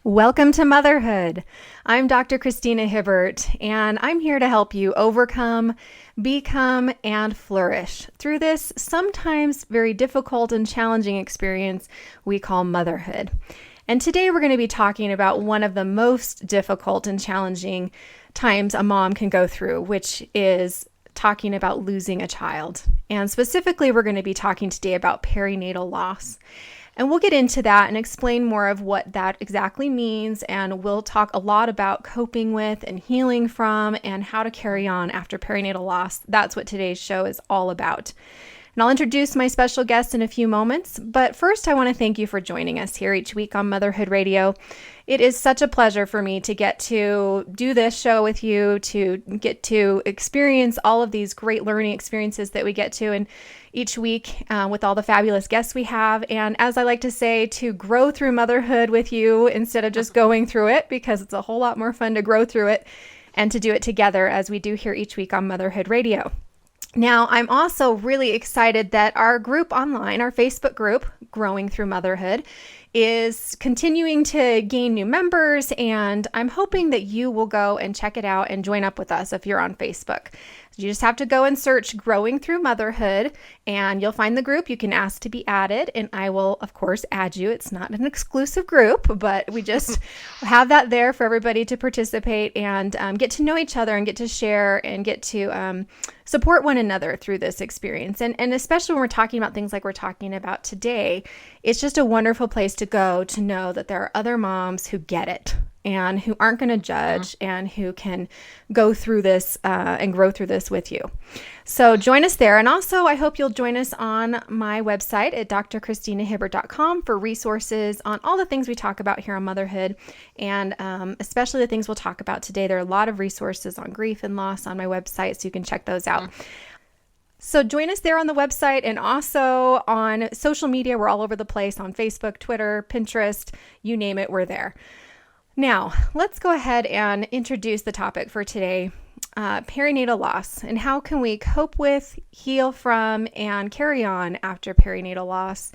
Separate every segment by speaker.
Speaker 1: Welcome to Motherhood. I'm Dr. Christina Hibbert, and I'm here to help you overcome, become, and flourish through this sometimes very difficult and challenging experience we call motherhood. And today we're going to be talking about one of the most difficult and challenging times a mom can go through, which is talking about losing a child. And specifically, we're going to be talking today about perinatal loss. And we'll get into that and explain more of what that exactly means. And we'll talk a lot about coping with and healing from and how to carry on after perinatal loss. That's what today's show is all about. And I'll introduce my special guest in a few moments. But first, I want to thank you for joining us here each week on Motherhood Radio. It is such a pleasure for me to get to do this show with you, to get to experience all of these great learning experiences that we get to and each week with all the fabulous guests we have. And as I like to say, to grow through motherhood with you instead of just going through it, because it's a whole lot more fun to grow through it and to do it together as we do here each week on Motherhood Radio. Now, I'm also really excited that our group online, our Facebook group, Growing Through Motherhood, is continuing to gain new members, and I'm hoping that you will go and check it out and join up with us if you're on Facebook. You just have to go and search Growing Through Motherhood, and you'll find the group. You can ask to be added, and I will, of course, add you. It's not an exclusive group, but we just have that there for everybody to participate and get to know each other and get to share and get to support one another through this experience. And especially when we're talking about things like we're talking about today, it's just a wonderful place to go to know that there are other moms who get it and who aren't going to judge and who can go through this and grow through this with you. So join us there. And also, I hope you'll join us on my website at drchristinahibbert.com for resources on all the things we talk about here on motherhood, and especially the things we'll talk about today. There are a lot of resources on grief and loss on my website, so you can check those out. So join us there on the website and also on social media. We're all over the place on Facebook, Twitter, Pinterest, you name it, we're there. Now, let's go ahead and introduce the topic for today, perinatal loss, and how can we cope with, heal from, and carry on after perinatal loss,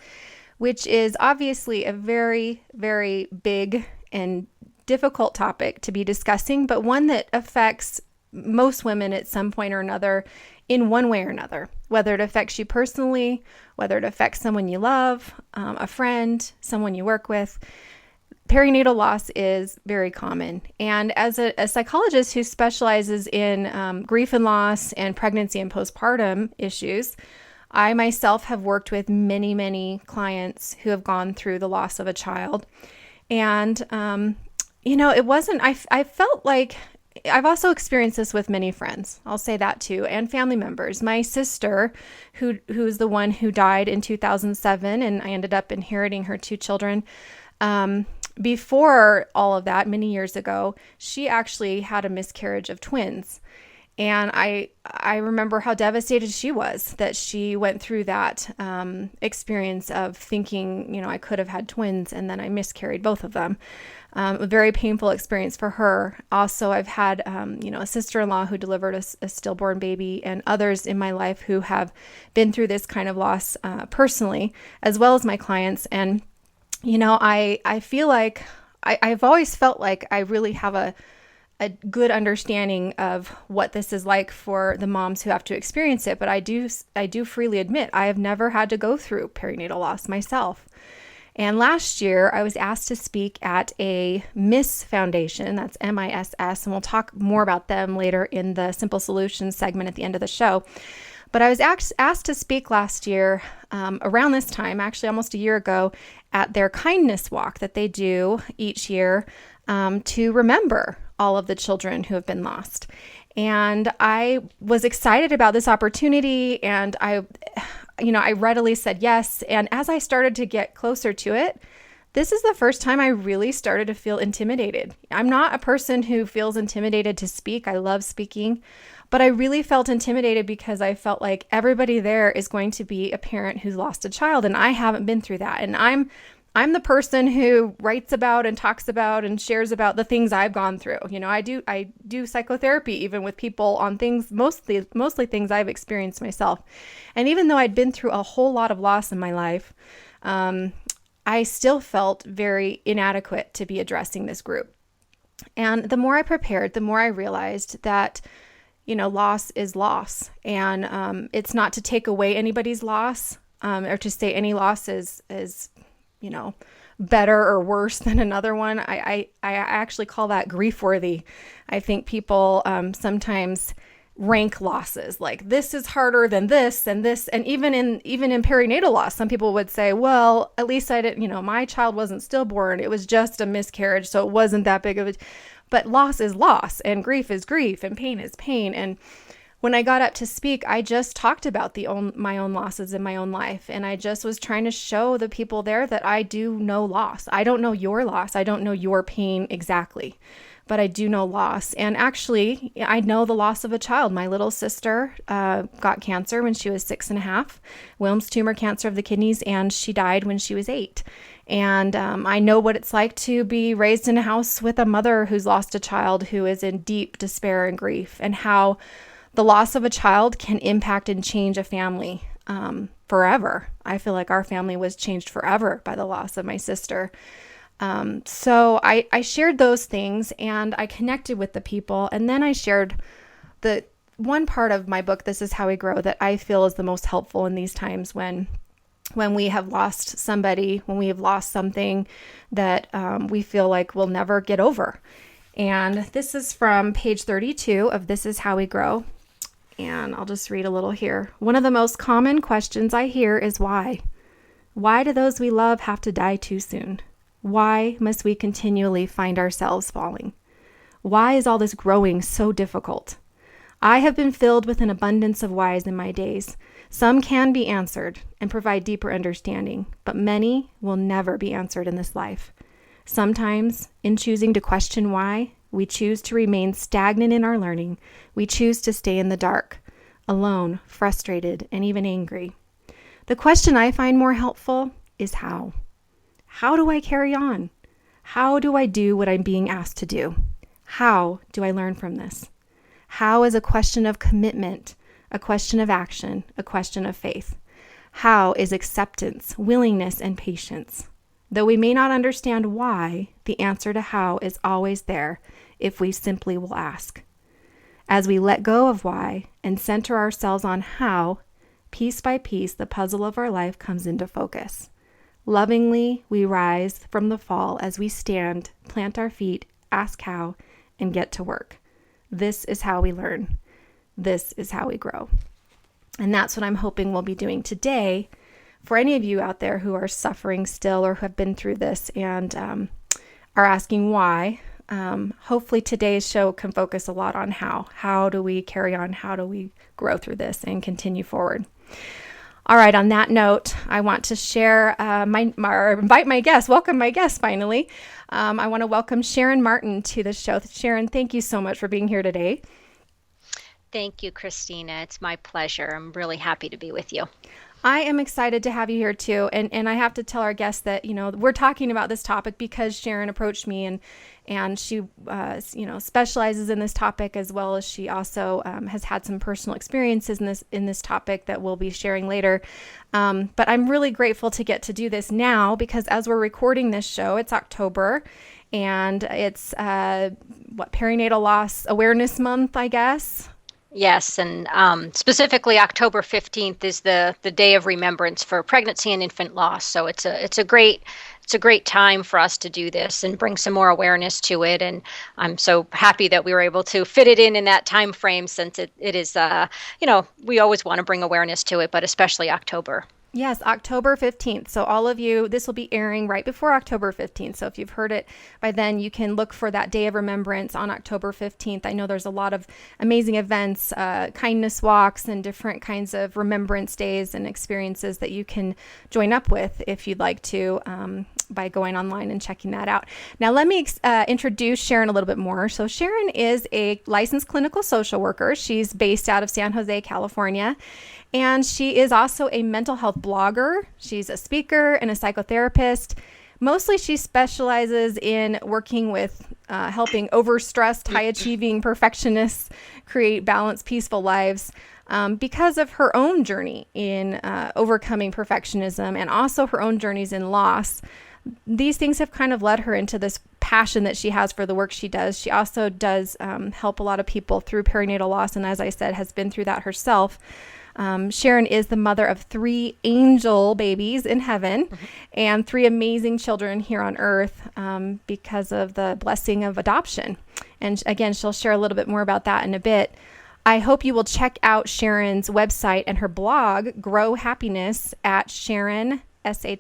Speaker 1: which is obviously a very, very big and difficult topic to be discussing, but one that affects most women at some point or another in one way or another, whether it affects you personally, whether it affects someone you love, a friend, someone you work with. Perinatal loss is very common. And as a psychologist who specializes in grief and loss and pregnancy and postpartum issues, I myself have worked with many, many clients who have gone through the loss of a child. And, it wasn't, I felt like I've also experienced this with many friends. I'll say that too, and family members. My sister, who's the one who died in 2007, and I ended up inheriting her two children. Before all of that, many years ago, she actually had a miscarriage of twins. And I remember how devastated she was that she went through that experience of thinking, I could have had twins, and then I miscarried both of them. A very painful experience for her. Also, I've had, a sister-in-law who delivered a stillborn baby, and others in my life who have been through this kind of loss personally, as well as my clients. And I feel like I've always felt like I really have a good understanding of what this is like for the moms who have to experience it. But I do freely admit I have never had to go through perinatal loss myself. And last year I was asked to speak at a MISS Foundation, that's MISS, and we'll talk more about them later in the Simple Solutions segment at the end of the show. But I was asked to speak last year around this time, actually almost a year ago, at their kindness walk that they do each year to remember all of the children who have been lost. And I was excited about this opportunity, and I readily said yes. And as I started to get closer to it, this is the first time I really started to feel intimidated. I'm not a person who feels intimidated to speak. I love speaking. But I really felt intimidated because I felt like everybody there is going to be a parent who's lost a child, and I haven't been through that. And I'm the person who writes about and talks about and shares about the things I've gone through. I do psychotherapy even with people on things, mostly things I've experienced myself. And even though I'd been through a whole lot of loss in my life, I still felt very inadequate to be addressing this group. And the more I prepared, the more I realized that, loss is loss. And it's not to take away anybody's loss, or to say any loss is better or worse than another one. I actually call that grief worthy. I think people sometimes rank losses like this is harder than this and this. And even in perinatal loss, some people would say, well, at least I didn't, my child wasn't stillborn. It was just a miscarriage. So it wasn't that big of a, but loss is loss and grief is grief and pain is pain. And when I got up to speak, I just talked about my own losses in my own life. And I just was trying to show the people there that I do know loss. I don't know your loss. I don't know your pain exactly, but I do know loss. And actually, I know the loss of a child. My little sister got cancer when she was 6.5, Wilms tumor cancer of the kidneys, and she died when she was 8. And I know what it's like to be raised in a house with a mother who's lost a child who is in deep despair and grief, and how the loss of a child can impact and change a family forever. I feel like our family was changed forever by the loss of my sister. So I shared those things and I connected with the people. And then I shared the one part of my book, This Is How We Grow, that I feel is the most helpful in these times when we have lost somebody, when we have lost something that we feel like we'll never get over. And this is from page 32 of This Is How We Grow. And I'll just read a little here. One of the most common questions I hear is why? Why do those we love have to die too soon? Why must we continually find ourselves falling? Why is all this growing so difficult? I have been filled with an abundance of whys in my days. Some can be answered and provide deeper understanding, but many will never be answered in this life. Sometimes, in choosing to question why, we choose to remain stagnant in our learning. We choose to stay in the dark, alone, frustrated, and even angry. The question I find more helpful is how. How do I carry on? How do I do what I'm being asked to do? How do I learn from this? How is a question of commitment, a question of action, a question of faith. How is acceptance, willingness, and patience. Though we may not understand why, the answer to how is always there if we simply will ask. As we let go of why and center ourselves on how, piece by piece, the puzzle of our life comes into focus. Lovingly, we rise from the fall as we stand, plant our feet, ask how, and get to work. This is how we learn. This is how we grow. And that's what I'm hoping we'll be doing today for any of you out there who are suffering still or who have been through this and are asking why. Hopefully today's show can focus a lot on how. How do we carry on? How do we grow through this and continue forward? All right, on that note, I want to share invite my guest, welcome my guest finally. I want to welcome Sharon Martin to the show. Sharon, thank you so much for being here today.
Speaker 2: Thank you, Christina. It's my pleasure. I'm really happy to be with you.
Speaker 1: I am excited to have you here too. And I have to tell our guests that, we're talking about this topic because Sharon approached me and she, specializes in this topic, as well as she also has had some personal experiences in this topic that we'll be sharing later. But I'm really grateful to get to do this now because as we're recording this show, it's October and it's Perinatal Loss Awareness Month, I guess.
Speaker 2: Yes, and specifically October 15th is the Day of Remembrance for pregnancy and infant loss. So it's a great time for us to do this and bring some more awareness to it. And I'm so happy that we were able to fit it in that time frame, since it is we always want to bring awareness to it, but especially October.
Speaker 1: Yes, October 15th. So all of you, this will be airing right before October 15th. So if you've heard it by then, you can look for that Day of Remembrance on October 15th. I know there's a lot of amazing events, kindness walks, and different kinds of remembrance days and experiences that you can join up with if you'd like to by going online and checking that out. Now, let me introduce Sharon a little bit more. So Sharon is a licensed clinical social worker. She's based out of San Jose, California. And she is also a mental health blogger. She's a speaker and a psychotherapist. Mostly she specializes in working with helping overstressed, high-achieving perfectionists create balanced, peaceful lives. because of her own journey in overcoming perfectionism and also her own journeys in loss. These things have kind of led her into this passion that she has for the work she does. She also does help a lot of people through perinatal loss, and as I said, has been through that herself. Sharon is the mother of 3 angel babies in heaven and 3 amazing children here on earth because of the blessing of adoption. And again, she'll share a little bit more about that in a bit. I hope you will check out Sharon's website and her blog, Grow Happiness, at Sharon, Sharon,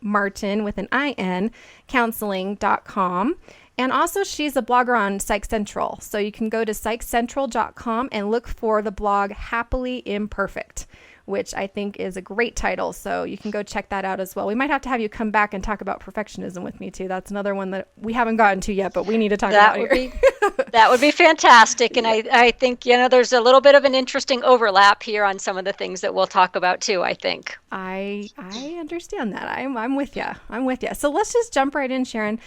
Speaker 1: Martin with an IN, counseling.com. And also she's a blogger on Psych Central. So you can go to psychcentral.com and look for the blog Happily Imperfect, which I think is a great title. So you can go check that out as well. We might have to have you come back and talk about perfectionism with me too. That's another one that we haven't gotten to yet, but we need to talk about here.
Speaker 2: That would be fantastic. And I think, there's a little bit of an interesting overlap here on some of the things that we'll talk about too, I think.
Speaker 1: I understand that. I'm with you. So let's just jump right in, Sharon.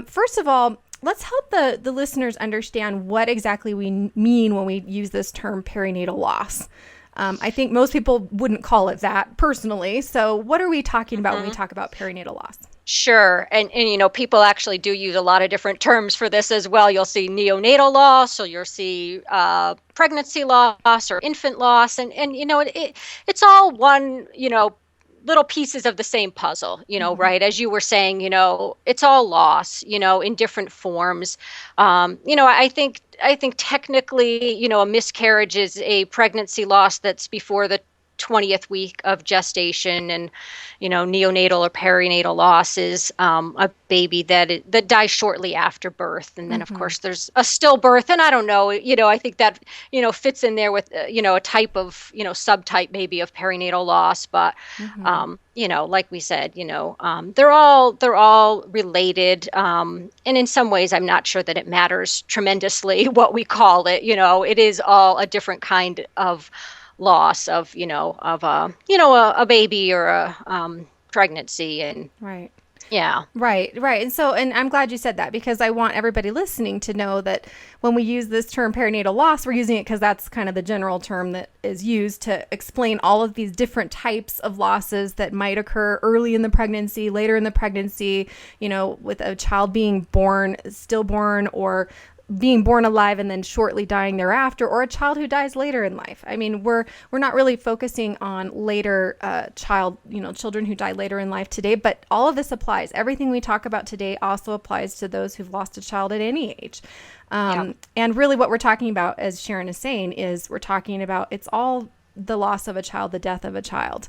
Speaker 1: First of all, let's help the listeners understand what exactly we mean when we use this term perinatal loss. I think most people wouldn't call it that personally. So what are we talking about when we talk about perinatal loss?
Speaker 2: Sure. And people actually do use a lot of different terms for this as well. You'll see neonatal loss, or you'll see pregnancy loss or infant loss. And it's all one, little pieces of the same puzzle, right? As you were saying, it's all loss, in different forms. I think technically, a miscarriage is a pregnancy loss that's before the 20th week of gestation, and neonatal or perinatal loss is a baby that dies shortly after birth, and then of course there's a stillbirth, and I don't know, I think that fits in there with a type of subtype maybe of perinatal loss, but like we said, they're all related, and in some ways I'm not sure that it matters tremendously what we call it. It is all a different kind of loss of a baby or a pregnancy. And
Speaker 1: right.
Speaker 2: Yeah.
Speaker 1: Right. And I'm glad you said that, because I want everybody listening to know that when we use this term perinatal loss, we're using it because that's kind of the general term that is used to explain all of these different types of losses that might occur early in the pregnancy, later in the pregnancy, with a child being born, stillborn, or being born alive and then shortly dying thereafter, or a child who dies later in life. I mean, we're not really focusing on later children who die later in life today, but all of this applies. Everything we talk about today also applies to those who've lost a child at any age. And really what we're talking about, as Sharon is saying, is we're talking about it's all the loss of a child, the death of a child.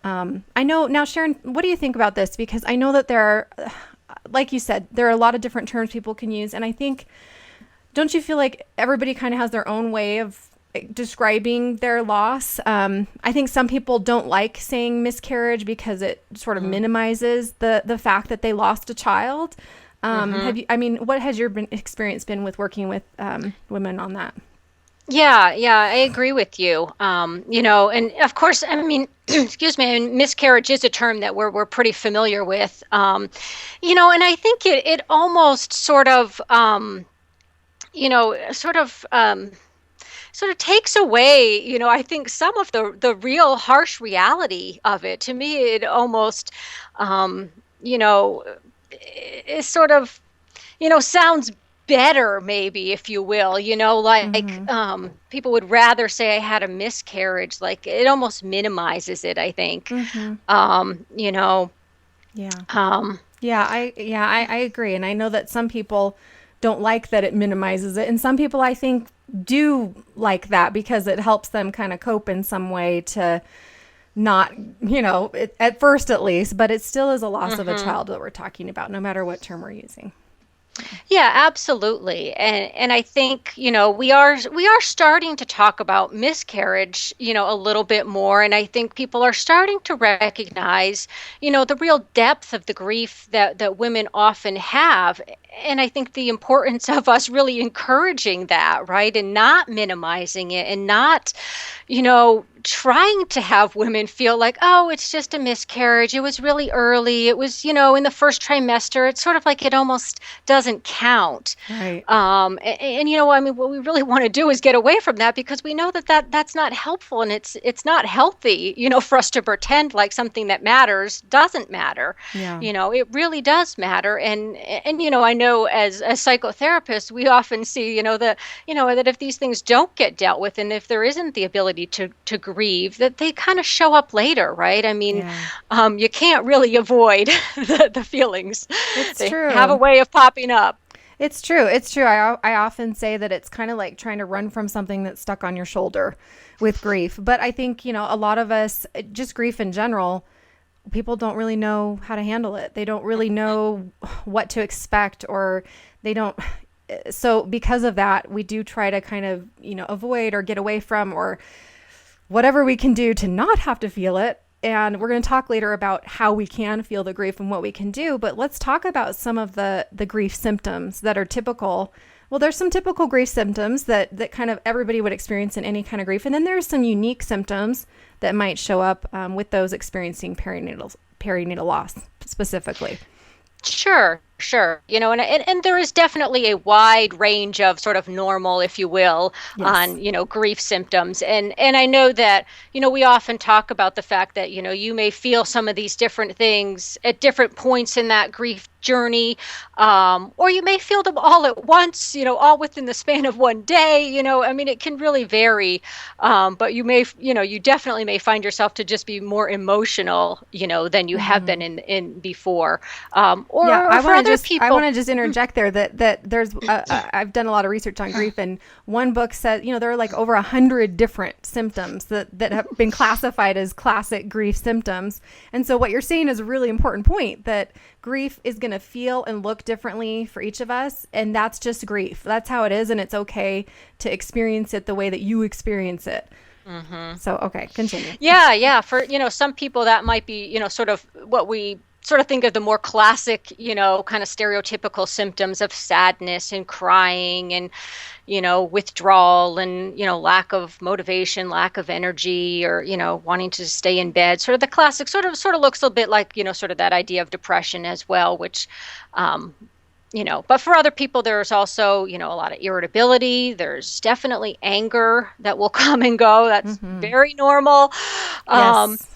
Speaker 1: I know now, Sharon, what do you think about this? Because I know that there are, like you said, there are a lot of different terms people can use. And I think, don't you feel like everybody kind of has their own way of describing their loss? I think some people don't like saying miscarriage because it sort of minimizes the fact that they lost a child. What has your experience been with working with women on that?
Speaker 2: Yeah, I agree with you. And of course, excuse me, miscarriage is a term that we're pretty familiar with. And I think it almost sort of takes away, I think some of the real harsh reality of it. To me, it almost, is sort of, sounds better, maybe, if you will, people would rather say I had a miscarriage. Like, it almost minimizes it, I think. I
Speaker 1: agree. And I know that some people don't like that it minimizes it. And some people, I think, do like that because it helps them kind of cope in some way to not, at first at least, but it still is a loss of a child that we're talking about, no matter what term we're using.
Speaker 2: Yeah, absolutely. And I think, we are starting to talk about miscarriage, a little bit more. And I think people are starting to recognize, the real depth of the grief that women often have. And I think the importance of us really encouraging that, right? And not minimizing it, and not, trying to have women feel like, oh, it's just a miscarriage. It was really early. It was, in the first trimester. It's sort of like it almost doesn't count.
Speaker 1: Right.
Speaker 2: What we really want to do is get away from that, because we know that's not helpful, and it's not healthy, for us to pretend like something that matters doesn't matter.
Speaker 1: Yeah.
Speaker 2: It really does matter. And I know as psychotherapists, we often see, that if these things don't get dealt with, and if there isn't the ability to grieve, that they kind of show up later, right? I mean, you can't really avoid the feelings.
Speaker 1: It's true.
Speaker 2: They have a way of popping up.
Speaker 1: It's true. It's true. I often say that it's kind of like trying to run from something that's stuck on your shoulder with grief. But I think, a lot of us, just grief in general, people don't really know how to handle it. They don't really know what to expect, or they don't. So because of that, we do try to kind of, avoid or get away from, or whatever we can do to not have to feel it. And we're going to talk later about how we can feel the grief and what we can do. But let's talk about some of the grief symptoms that are typical. Well, there's some typical grief symptoms that kind of everybody would experience in any kind of grief. And then there's some unique symptoms that might show up with those experiencing perinatal loss specifically.
Speaker 2: Sure. And there is definitely a wide range of sort of normal, if you will, on, grief symptoms. And I know that, we often talk about the fact that, you may feel some of these different things at different points in that grief journey, or you may feel them all at once, all within the span of one day. It can really vary. But you may, you definitely may find yourself to just be more emotional, than you have been in before.
Speaker 1: I want to just interject there that there's I've done a lot of research on grief, and one book said, there are like over 100 different symptoms that have been classified as classic grief symptoms. And so what you're saying is a really important point, that grief is going to feel and look differently for each of us. And that's just grief. That's how it is. And it's okay to experience it the way that you experience it. Mm-hmm. So, okay, continue.
Speaker 2: Yeah. For, some people that might be, sort of what we sort of think of the more classic, kind of stereotypical symptoms of sadness and crying and, withdrawal and, lack of motivation, lack of energy, or, wanting to stay in bed. Sort of the classic sort of looks a bit like, sort of that idea of depression as well, which, but for other people, there's also, a lot of irritability. There's definitely anger that will come and go. That's very normal.
Speaker 1: Yes.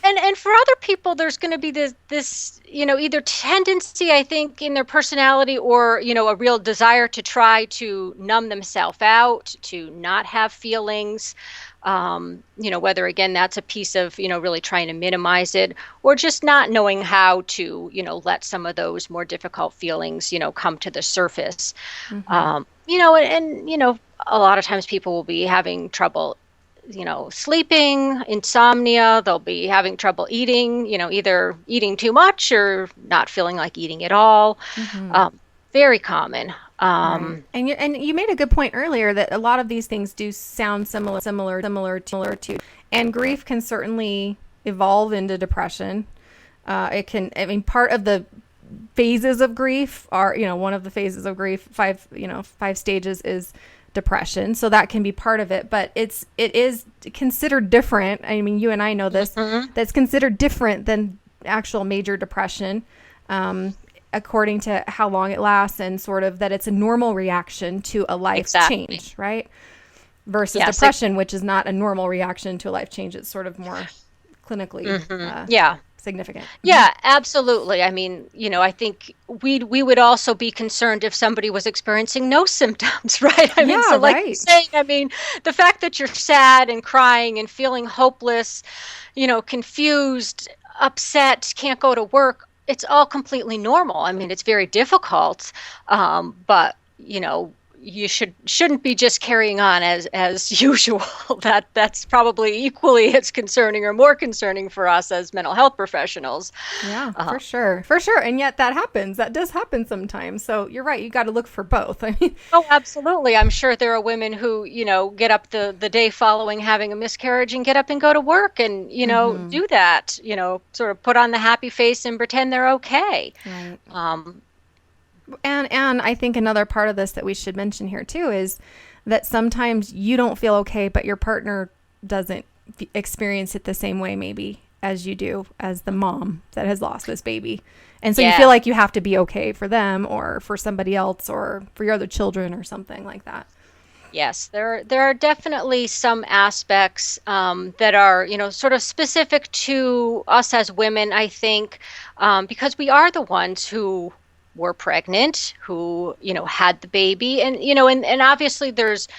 Speaker 2: And for other people, there's going to be this, either tendency, I think, in their personality, or, a real desire to try to numb themselves out, to not have feelings. Whether, again, that's a piece of, really trying to minimize it, or just not knowing how to, let some of those more difficult feelings, come to the surface. A lot of times people will be having trouble, sleeping, insomnia. They'll be having trouble eating, either eating too much or not feeling like eating at all. Very common.
Speaker 1: Right. And you made a good point earlier that a lot of these things do sound similar to, and grief can certainly evolve into depression. Part of the phases of grief are, one of the phases of grief, 5 stages is depression. So that can be part of it, but it is considered different. I mean, you and I know this, that's considered different than actual major depression. According to how long it lasts, and sort of that it's a normal reaction to a life change, right? Versus depression, which is not a normal reaction to a life change. It's sort of more clinically significant.
Speaker 2: Yeah, absolutely. I mean, I think we would also be concerned if somebody was experiencing no symptoms, right? You're saying, the fact that you're sad and crying and feeling hopeless, confused, upset, can't go to work, it's all completely normal. I mean, it's very difficult, but you shouldn't be just carrying on as usual. That's probably equally as concerning or more concerning for us as mental health professionals.
Speaker 1: Yeah, for sure. And yet that happens. That does happen sometimes. So you're right. You got to look for both.
Speaker 2: Oh, absolutely. I'm sure there are women who, get up the day following having a miscarriage and get up and go to work and, do that, sort of put on the happy face and pretend they're okay.
Speaker 1: Right. And I think another part of this that we should mention here too is that sometimes you don't feel okay, but your partner doesn't experience it the same way maybe as you do as the mom that has lost this baby. And so
Speaker 2: Yeah.
Speaker 1: you feel like you have to be okay for them or for somebody else or for your other children or something like that.
Speaker 2: Yes, there are definitely some aspects that are, sort of specific to us as women, I think, because we are the ones who were pregnant, who, had the baby. And, and obviously there's,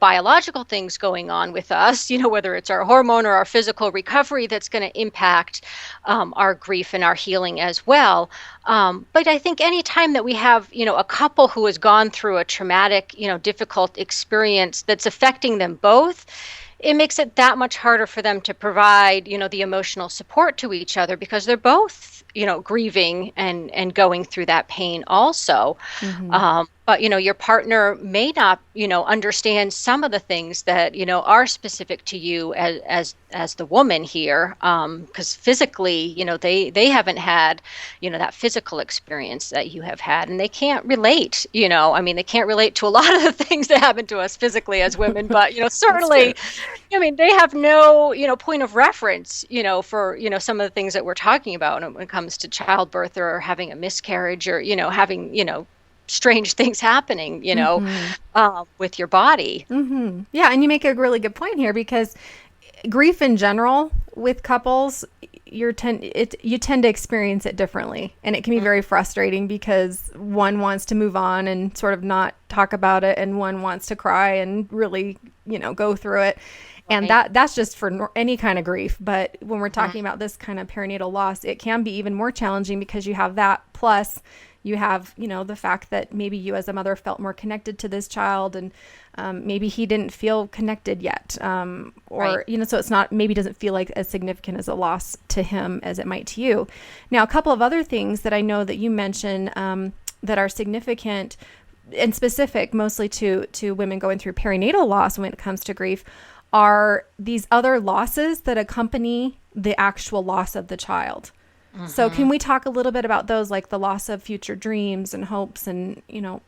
Speaker 2: biological things going on with us, whether it's our hormone or our physical recovery that's going to impact our grief and our healing as well. But I think any time that we have, a couple who has gone through a traumatic, difficult experience that's affecting them both, it makes it that much harder for them to provide, the emotional support to each other because they're both, grieving and going through that pain also. But, your partner may not, understand some of the things that, are specific to you as the woman here. Because physically, they haven't had, that physical experience that you have had, and they can't relate, they can't relate to a lot of the things that happen to us physically as women, but, certainly, they have no, point of reference, for, some of the things that we're talking about when it comes to childbirth or having a miscarriage or, having, strange things happening, with your body.
Speaker 1: Yeah. And you make a really good point here because grief in general with couples, you tend to experience it differently. And it can be very frustrating because one wants to move on and sort of not talk about it. And one wants to cry and really, go through it. And that's just for any kind of grief. But when we're talking about this kind of perinatal loss, it can be even more challenging because you have that plus you have, the fact that maybe you as a mother felt more connected to this child and maybe he didn't feel connected yet. So it's not, maybe doesn't feel like as significant as a loss to him as it might to you. Now, a couple of other things that I know that you mentioned that are significant and specific mostly to women going through perinatal loss when it comes to grief are these other losses that accompany the actual loss of the child. So can we talk a little bit about those, like the loss of future dreams and hopes and, why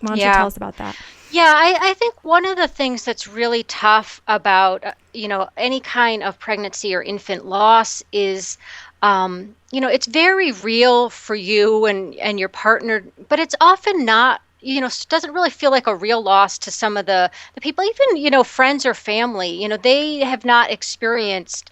Speaker 1: don't you tell us about that?
Speaker 2: Yeah, I think one of the things that's really tough about, any kind of pregnancy or infant loss is, it's very real for you and your partner, but it's often not, doesn't really feel like a real loss to some of the people, even, friends or family, they have not experienced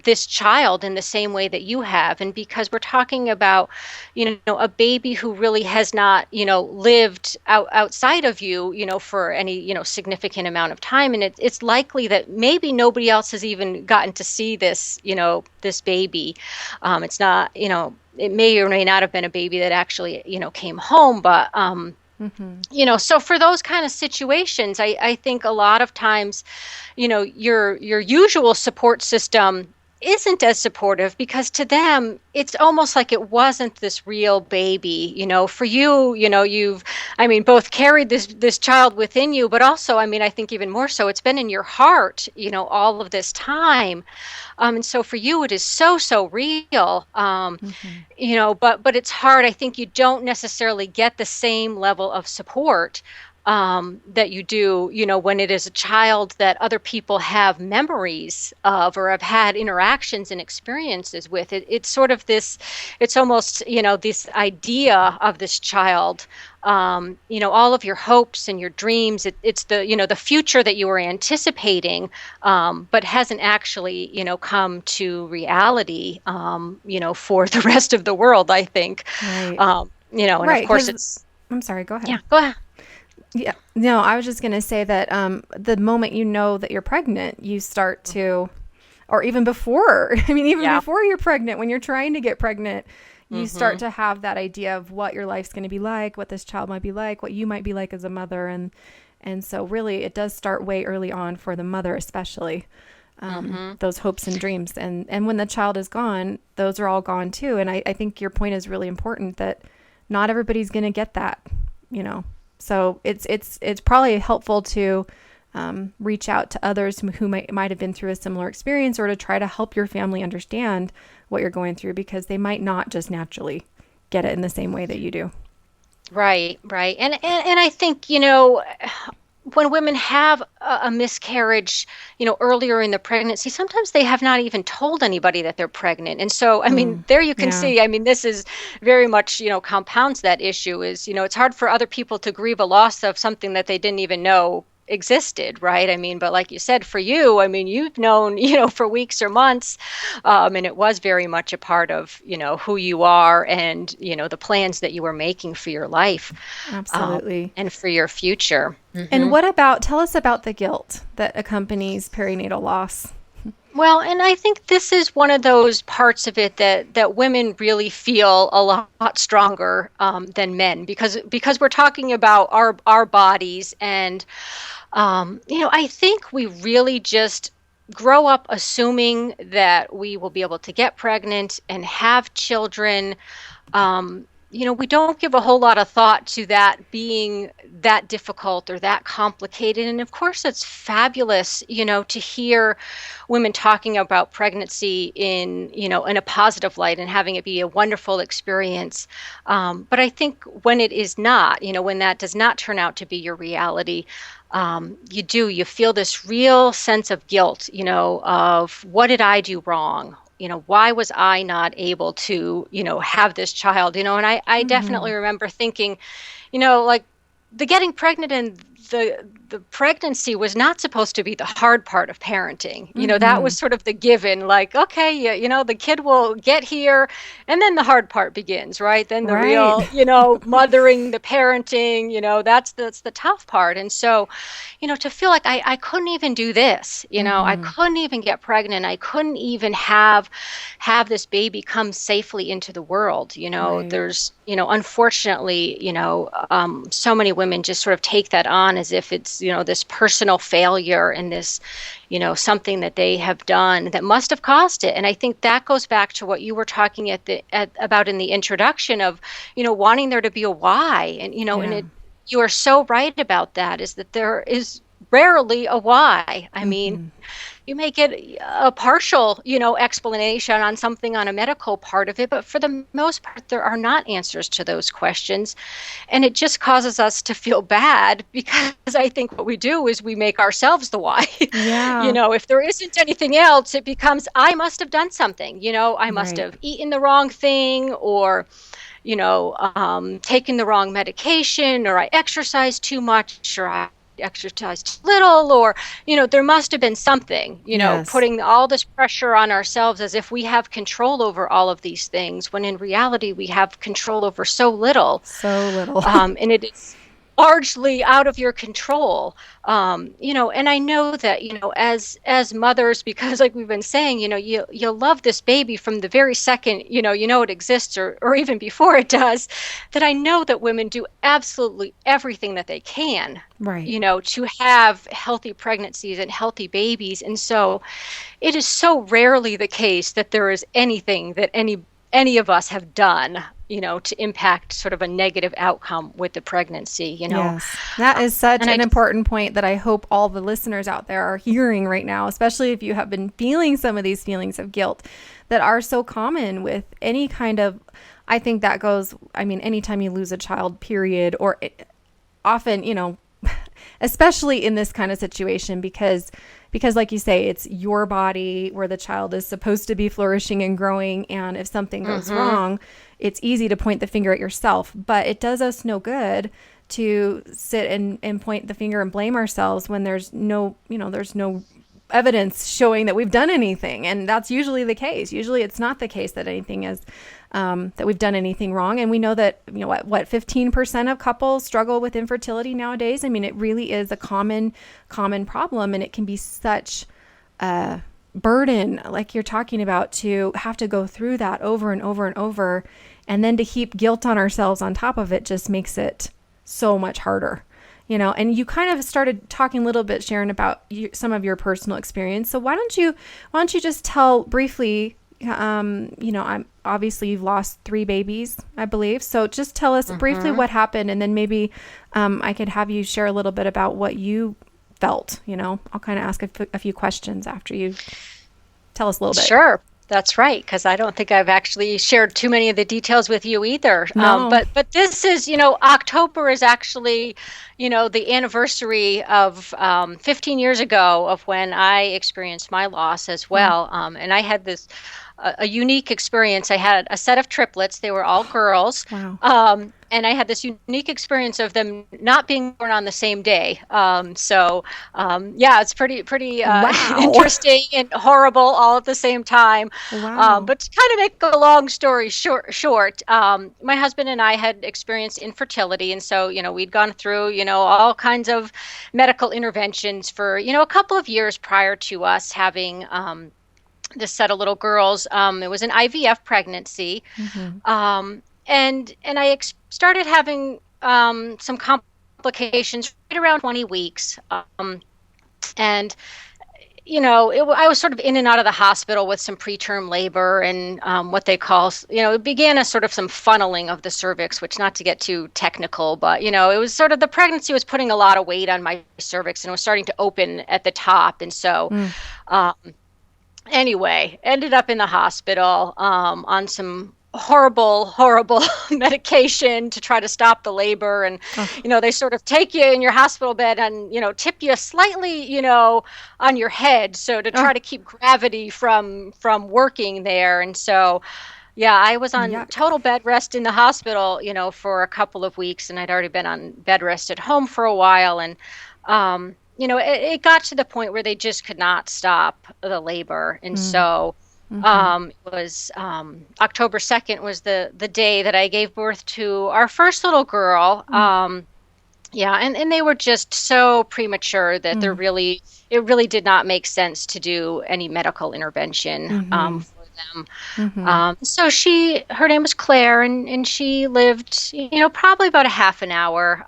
Speaker 2: this child in the same way that you have. And because we're talking about, a baby who really has not, lived outside of you, for any, significant amount of time. And it's likely that maybe nobody else has even gotten to see this, this baby. It's not, it may or may not have been a baby that actually, came home, but, so for those kind of situations, I think a lot of times, your usual support system isn't as supportive because to them, it's almost like it wasn't this real baby, for you, you've, both carried this child within you, but also, I think even more so, it's been in your heart, all of this time. And so for you, it is so real, but it's hard. I think you don't necessarily get the same level of support that you do, when it is a child that other people have memories of or have had interactions and experiences with. It's sort of this, it's almost, this idea of this child, all of your hopes and your dreams. It's the, the future that you were anticipating, but hasn't actually, come to reality, for the rest of the world, I think.
Speaker 1: Right.
Speaker 2: And
Speaker 1: right,
Speaker 2: of course it's...
Speaker 1: I'm sorry, go ahead.
Speaker 2: Yeah, go ahead.
Speaker 1: Yeah. No, I was just going to say that the moment you know that you're pregnant, you start to, or even before, before you're pregnant, when you're trying to get pregnant, you start to have that idea of what your life's going to be like, what this child might be like, what you might be like as a mother. And so really it does start way early on for the mother, especially those hopes and dreams. And when the child is gone, those are all gone too. And I think your point is really important that not everybody's going to get that, So it's probably helpful to reach out to others who might have been through a similar experience or to try to help your family understand what you're going through because they might not just naturally get it in the same way that you do.
Speaker 2: Right. And I think, when women have a miscarriage, earlier in the pregnancy, sometimes they have not even told anybody that they're pregnant. And so, I mean, there you can
Speaker 1: Yeah.
Speaker 2: see, I mean, this is very much, compounds that issue is, it's hard for other people to grieve a loss of something that they didn't even know existed, right? I mean, but like you said, for you, I mean, you've known, for weeks or months, and it was very much a part of, who you are and, the plans that you were making for your life,
Speaker 1: Absolutely.
Speaker 2: and for your future.
Speaker 1: And tell us about the guilt that accompanies perinatal loss.
Speaker 2: Well, and I think this is one of those parts of it that women really feel a lot stronger than men, because we're talking about our bodies, and I think we really just grow up assuming that we will be able to get pregnant and have children. We don't give a whole lot of thought to that being that difficult or that complicated. And of course, it's fabulous, to hear women talking about pregnancy in a positive light and having it be a wonderful experience. But I think when it is not, when that does not turn out to be your reality, you feel this real sense of guilt, of what did I do wrong? Why was I not able to, have this child, and I definitely remember thinking, like the getting pregnant and the pregnancy was not supposed to be the hard part of parenting. That was sort of the given, like, okay, the kid will get here and then the hard part begins, right? Then the real, mothering, the parenting, that's the tough part. And so, to feel like I couldn't even do this, I couldn't even get pregnant. I couldn't even have this baby come safely into the world. There's, unfortunately, so many women just sort of take that on as if it's, this personal failure and this, something that they have done that must have caused it. And I think that goes back to what you were talking about in the introduction of, wanting there to be a why. And, and you are so right about that, is that there is rarely a why. I mean, you may get a partial, explanation on something on a medical part of it, but for the most part, there are not answers to those questions. And it just causes us to feel bad, because I think what we do is we make ourselves the why.
Speaker 1: Yeah.
Speaker 2: If there isn't anything else, it becomes, I must have done something, I must have eaten the wrong thing, or taken the wrong medication, or I exercised too much, or I exercised too little, or there must have been something, putting all this pressure on ourselves as if we have control over all of these things, when in reality we have control over so little, and it is largely out of your control. And I know that, as mothers, because like we've been saying, you love this baby from the very second, it exists, or even before it does, that I know that women do absolutely everything that they can,
Speaker 1: right,
Speaker 2: to have healthy pregnancies and healthy babies. And so it is so rarely the case that there is anything that any of us have done, to impact sort of a negative outcome with the pregnancy,
Speaker 1: Yes, that is such an important point that I hope all the listeners out there are hearing right now, especially if you have been feeling some of these feelings of guilt that are so common with any kind of, I think that goes, anytime you lose a child, period, or often, especially in this kind of situation, because like you say, it's your body where the child is supposed to be flourishing and growing. And if something goes wrong, it's easy to point the finger at yourself, but it does us no good to sit and point the finger and blame ourselves when there's no evidence showing that we've done anything. And that's usually the case. Usually it's not the case that anything is, that we've done anything wrong. And we know that, what 15% of couples struggle with infertility nowadays. It really is a common problem, and it can be such a burden, like you're talking about, to have to go through that over and over and over. And then to heap guilt on ourselves on top of it just makes it so much harder. And you kind of started talking a little bit, Sharon, about some of your personal experience. So why don't you just tell briefly, I'm obviously you've lost 3 babies, I believe. So just tell us briefly what happened, and then maybe I could have you share a little bit about what you felt. I'll kind of ask a few questions after you tell us a little bit.
Speaker 2: Sure. That's right, because I don't think I've actually shared too many of the details with you either.
Speaker 1: No.
Speaker 2: But this is, October is actually, the anniversary of 15 years ago of when I experienced my loss as
Speaker 1: Wow.
Speaker 2: well. And I had this a unique experience. I had a set of triplets. They were all girls.
Speaker 1: Wow.
Speaker 2: And I had this unique experience of them not being born on the same day. Yeah, it's pretty
Speaker 1: Wow.
Speaker 2: interesting and horrible all at the same time.
Speaker 1: Wow.
Speaker 2: But to kind of make a long story short, my husband and I had experienced infertility. And so, we'd gone through, all kinds of medical interventions for, a couple of years prior to us having this set of little girls. It was an IVF pregnancy.
Speaker 1: Mm-hmm.
Speaker 2: And I started having some complications right around 20 weeks. And I was sort of in and out of the hospital with some preterm labor and what they call, it began as sort of some funneling of the cervix, which, not to get too technical, but, it was sort of, the pregnancy was putting a lot of weight on my cervix and it was starting to open at the top. And so, anyway, ended up in the hospital on some horrible medication to try to stop the labor. And they sort of take you in your hospital bed and tip you slightly on your head, so to try to keep gravity from working there. And so I was on total bed rest in the hospital for a couple of weeks, and I'd already been on bed rest at home for a while. And it got to the point where they just could not stop the labor. And so it was October 2nd was the day that I gave birth to our first little girl. And they were just so premature that it really did not make sense to do any medical intervention for them. So her name was Claire, and she lived, probably about a half an hour.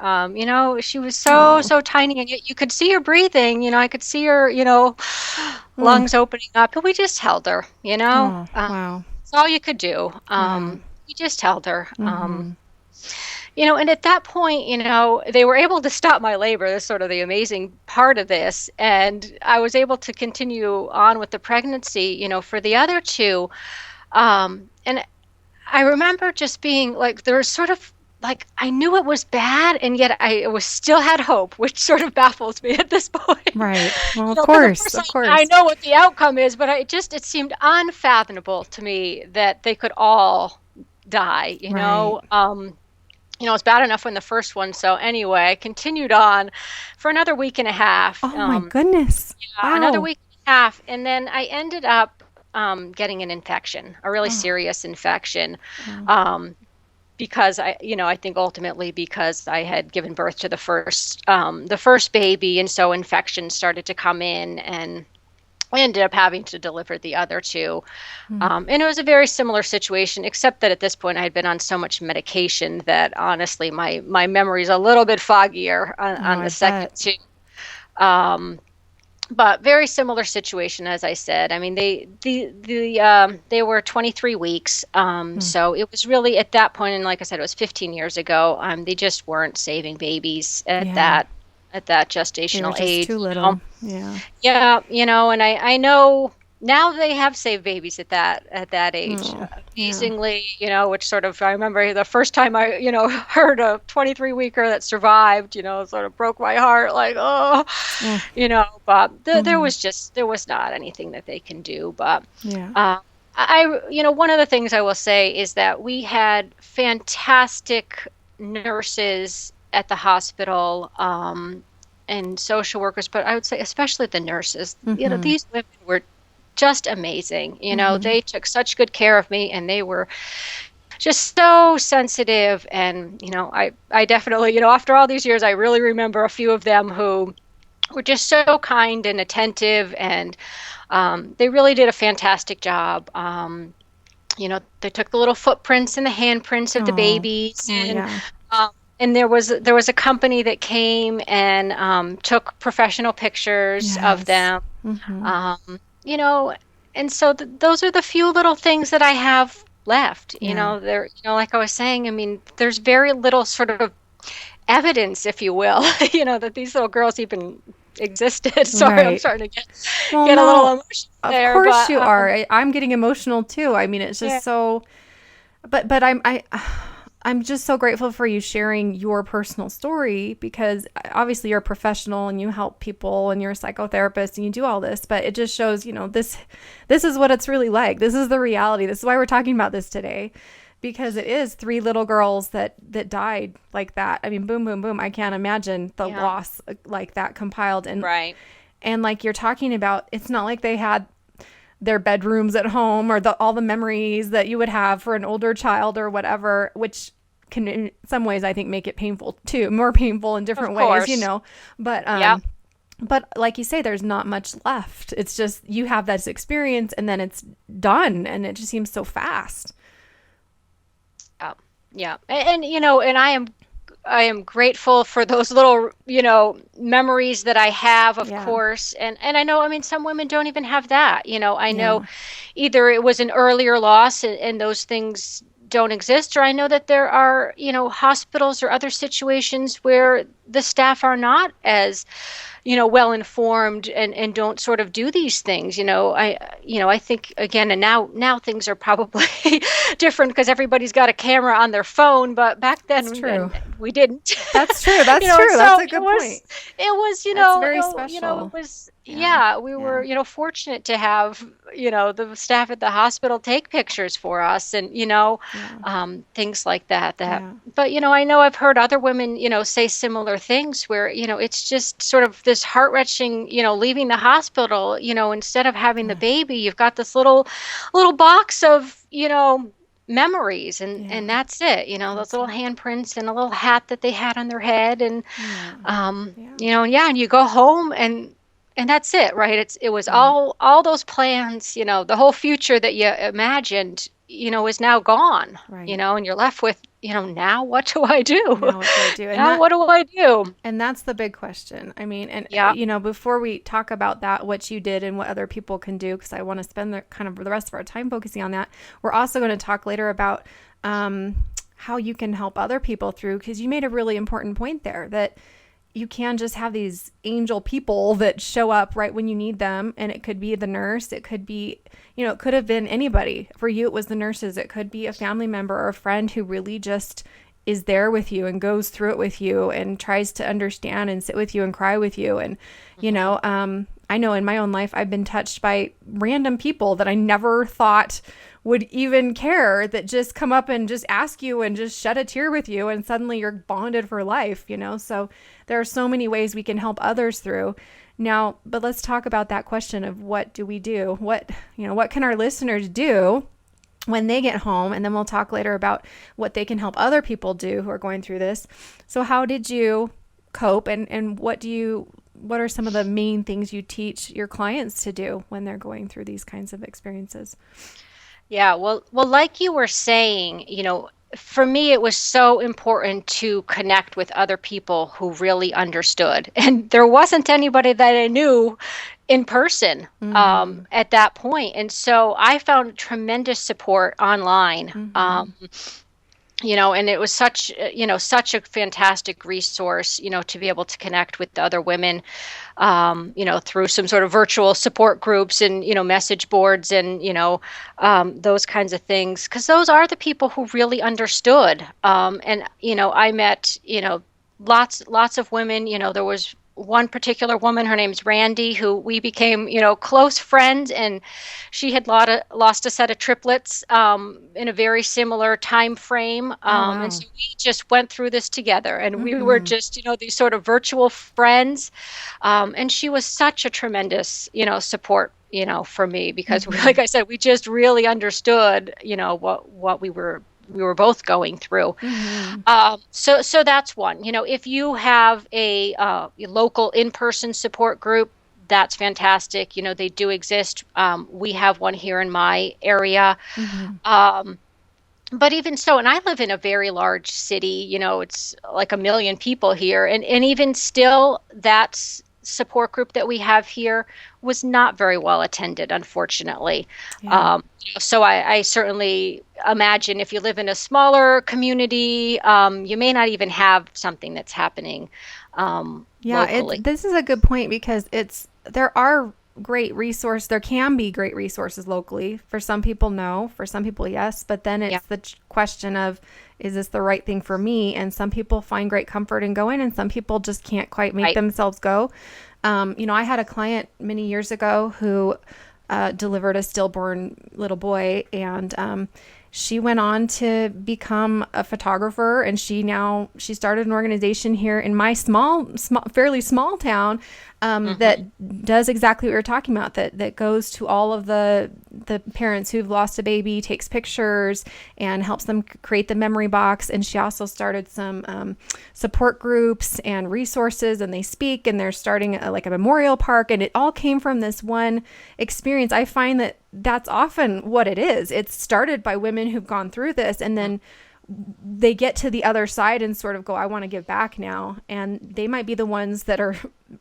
Speaker 2: She was so tiny, and yet you could see her breathing. I could see her, lungs opening up, and we just held her.
Speaker 1: Wow.
Speaker 2: That's all you could do. We just held her. And at that point, they were able to stop my labor. That's sort of the amazing part of this. And I was able to continue on with the pregnancy, for the other two. And I remember just being like, there was sort of like, I knew it was bad, and yet I still had hope, which sort of baffles me at this point.
Speaker 1: Right. Well, of course.
Speaker 2: I know what the outcome is, but it seemed unfathomable to me that they could all die, it's bad enough when the first one. So anyway, I continued on for another week and a half.
Speaker 1: Oh my goodness.
Speaker 2: Wow. Another week and a half. And then I ended up getting an infection, a really serious infection. Because I think ultimately because I had given birth to the first baby. And so infections started to come in, and I ended up having to deliver the other two. And it was a very similar situation, except that at this point I had been on so much medication that honestly my memory is a little bit foggier on the second two. But very similar situation, as I said. I mean, they were 23 weeks. So it was really at that point, and like I said, it was 15 years ago. They just weren't saving babies at that gestational age.
Speaker 1: Too little.
Speaker 2: Yeah, and I know now they have saved babies at that age. Amazingly, which sort of, I remember the first time I, heard a 23-weeker that survived, sort of broke my heart, like, but there was not anything that they can do. But one of the things I will say is that we had fantastic nurses at the hospital, and social workers, but I would say especially the nurses. These women were just amazing. They took such good care of me, and they were just so sensitive. And I definitely, after all these years, I really remember a few of them who were just so kind and attentive, and they really did a fantastic job. They took the little footprints and the handprints of the babies, and there was a company that came and took professional pictures of them. And so those are the few little things that I have left. There, like I was saying, I mean, there's very little sort of evidence, if you will, that these little girls even existed. Sorry, I'm
Speaker 1: Right.
Speaker 2: starting to
Speaker 1: Well,
Speaker 2: get a little
Speaker 1: no,
Speaker 2: emotional
Speaker 1: of
Speaker 2: there,
Speaker 1: course
Speaker 2: but
Speaker 1: you are. I'm getting emotional too. I mean, it's
Speaker 2: yeah,
Speaker 1: just so, but I'm just so grateful for you sharing your personal story because obviously you're a professional and you help people and you're a psychotherapist and you do all this, but it just shows, this is what it's really like. This is the reality. This is why we're talking about this today. Because it is three little girls that died like that. I mean, boom, boom, boom. I can't imagine the
Speaker 2: yeah,
Speaker 1: loss like that compiled.
Speaker 2: right.
Speaker 1: And like you're talking about, it's not like they had their bedrooms at home or all the memories that you would have for an older child or whatever, which can in some ways I think make it painful too, more painful in
Speaker 2: Of
Speaker 1: different ways,
Speaker 2: course.
Speaker 1: But
Speaker 2: Yeah.
Speaker 1: but like you say, there's not much left. It's just you have this experience and then it's done, and it just seems so fast.
Speaker 2: Yeah. Yeah. And I am grateful for those little, memories that I have, of
Speaker 1: Yeah,
Speaker 2: course. And I know, I mean, some women don't even have that. I know
Speaker 1: yeah,
Speaker 2: either it was an earlier loss and those things don't exist, or I know that there are, hospitals or other situations where the staff are not as well informed and don't sort of do these things. I think again, and now things are probably different because everybody's got a camera on their phone, but back
Speaker 1: that's
Speaker 2: then
Speaker 1: true.
Speaker 2: and we didn't.
Speaker 1: That's true. That's
Speaker 2: And
Speaker 1: true. That's
Speaker 2: so
Speaker 1: a
Speaker 2: it
Speaker 1: good
Speaker 2: was
Speaker 1: point.
Speaker 2: it was
Speaker 1: That's very
Speaker 2: it
Speaker 1: special.
Speaker 2: was,
Speaker 1: Yeah,
Speaker 2: yeah, we
Speaker 1: yeah,
Speaker 2: were fortunate to have the staff at the hospital take pictures for us, and
Speaker 1: yeah,
Speaker 2: things like that.
Speaker 1: yeah,
Speaker 2: But I know I've heard other women say similar things where it's just sort of this heart-wrenching, leaving the hospital, instead of having the
Speaker 1: yeah,
Speaker 2: baby, you've got this little box of memories, and
Speaker 1: yeah.
Speaker 2: that's it, those
Speaker 1: That's
Speaker 2: little
Speaker 1: it.
Speaker 2: handprints and a little hat that they had on their head, and
Speaker 1: Yeah, yeah,
Speaker 2: yeah, and you go home, and that's it, right? It was
Speaker 1: right,
Speaker 2: all those plans, the whole future that you imagined, is now gone,
Speaker 1: right.
Speaker 2: and you're left with, now what do I do?
Speaker 1: Now what do I do?
Speaker 2: Now what do I do?
Speaker 1: And that's the big question. I mean, and
Speaker 2: Yeah.
Speaker 1: before we talk about that, what you did and what other people can do, because I want to spend the kind of the rest of our time focusing on that. We're also going to talk later about how you can help other people through, because you made a really important point there that you can just have these angel people that show up right when you need them. And it could be the nurse. It could be, it could have been anybody. For you, it was the nurses. It could be a family member or a friend who really just is there with you and goes through it with you and tries to understand and sit with you and cry with you. And, I know in my own life, I've been touched by random people that I never thought would even care, that just come up and just ask you and just shed a tear with you. And suddenly you're bonded for life, So there are so many ways we can help others through. Now, but let's talk about that question of what do we do? What can our listeners do when they get home? And then we'll talk later about what they can help other people do who are going through this. So how did you cope, and what are some of the main things you teach your clients to do when they're going through these kinds of experiences?
Speaker 2: Yeah, well, like you were saying, for me, it was so important to connect with other people who really understood. And there wasn't anybody that I knew in person
Speaker 1: Mm-hmm.
Speaker 2: at that point. And so I found tremendous support online.
Speaker 1: Mm-hmm.
Speaker 2: And it was such a fantastic resource, to be able to connect with the other women, through some sort of virtual support groups and, message boards and, those kinds of things, because those are the people who really understood. And, I met, lots of women. There was one particular woman, her name's Randy, who we became, close friends, and she had lost a set of triplets in a very similar time frame.
Speaker 1: Oh,
Speaker 2: And
Speaker 1: wow.
Speaker 2: so we just went through this together, and we were
Speaker 1: Mm-hmm.
Speaker 2: just, these sort of virtual friends. And she was such a tremendous, support, for me, because
Speaker 1: Mm-hmm.
Speaker 2: like I said, we just really understood, what we were both going through.
Speaker 1: Mm-hmm.
Speaker 2: So that's one. If you have a local in-person support group, that's fantastic. They do exist. We have one here in my area.
Speaker 1: Mm-hmm.
Speaker 2: Um, but even so, and I live in a very large city, it's like 1 million people here. And even still, that's support group that we have here was not very well attended, unfortunately.
Speaker 1: Yeah.
Speaker 2: So I certainly imagine if you live in a smaller community, you may not even have something that's happening locally.
Speaker 1: This is a good point because there are great resource. There can be great resources locally. For some people, no. For some people, yes. But then it's the question of, is this the right thing for me? And some people find great comfort in going, and some people just can't quite make themselves go. I had a client many years ago who delivered a stillborn little boy, and she went on to become a photographer, and she started an organization here in my fairly small town that does exactly what you're talking about, that goes to all of the parents who've lost a baby, takes pictures, and helps them create the memory box. And she also started some support groups and resources, and they speak, and they're starting like a memorial park, and it all came from this one experience. I find that that's often what it is. It's started by women who've gone through this, and then they get to the other side and sort of go, I want to give back now. And they might be the ones that are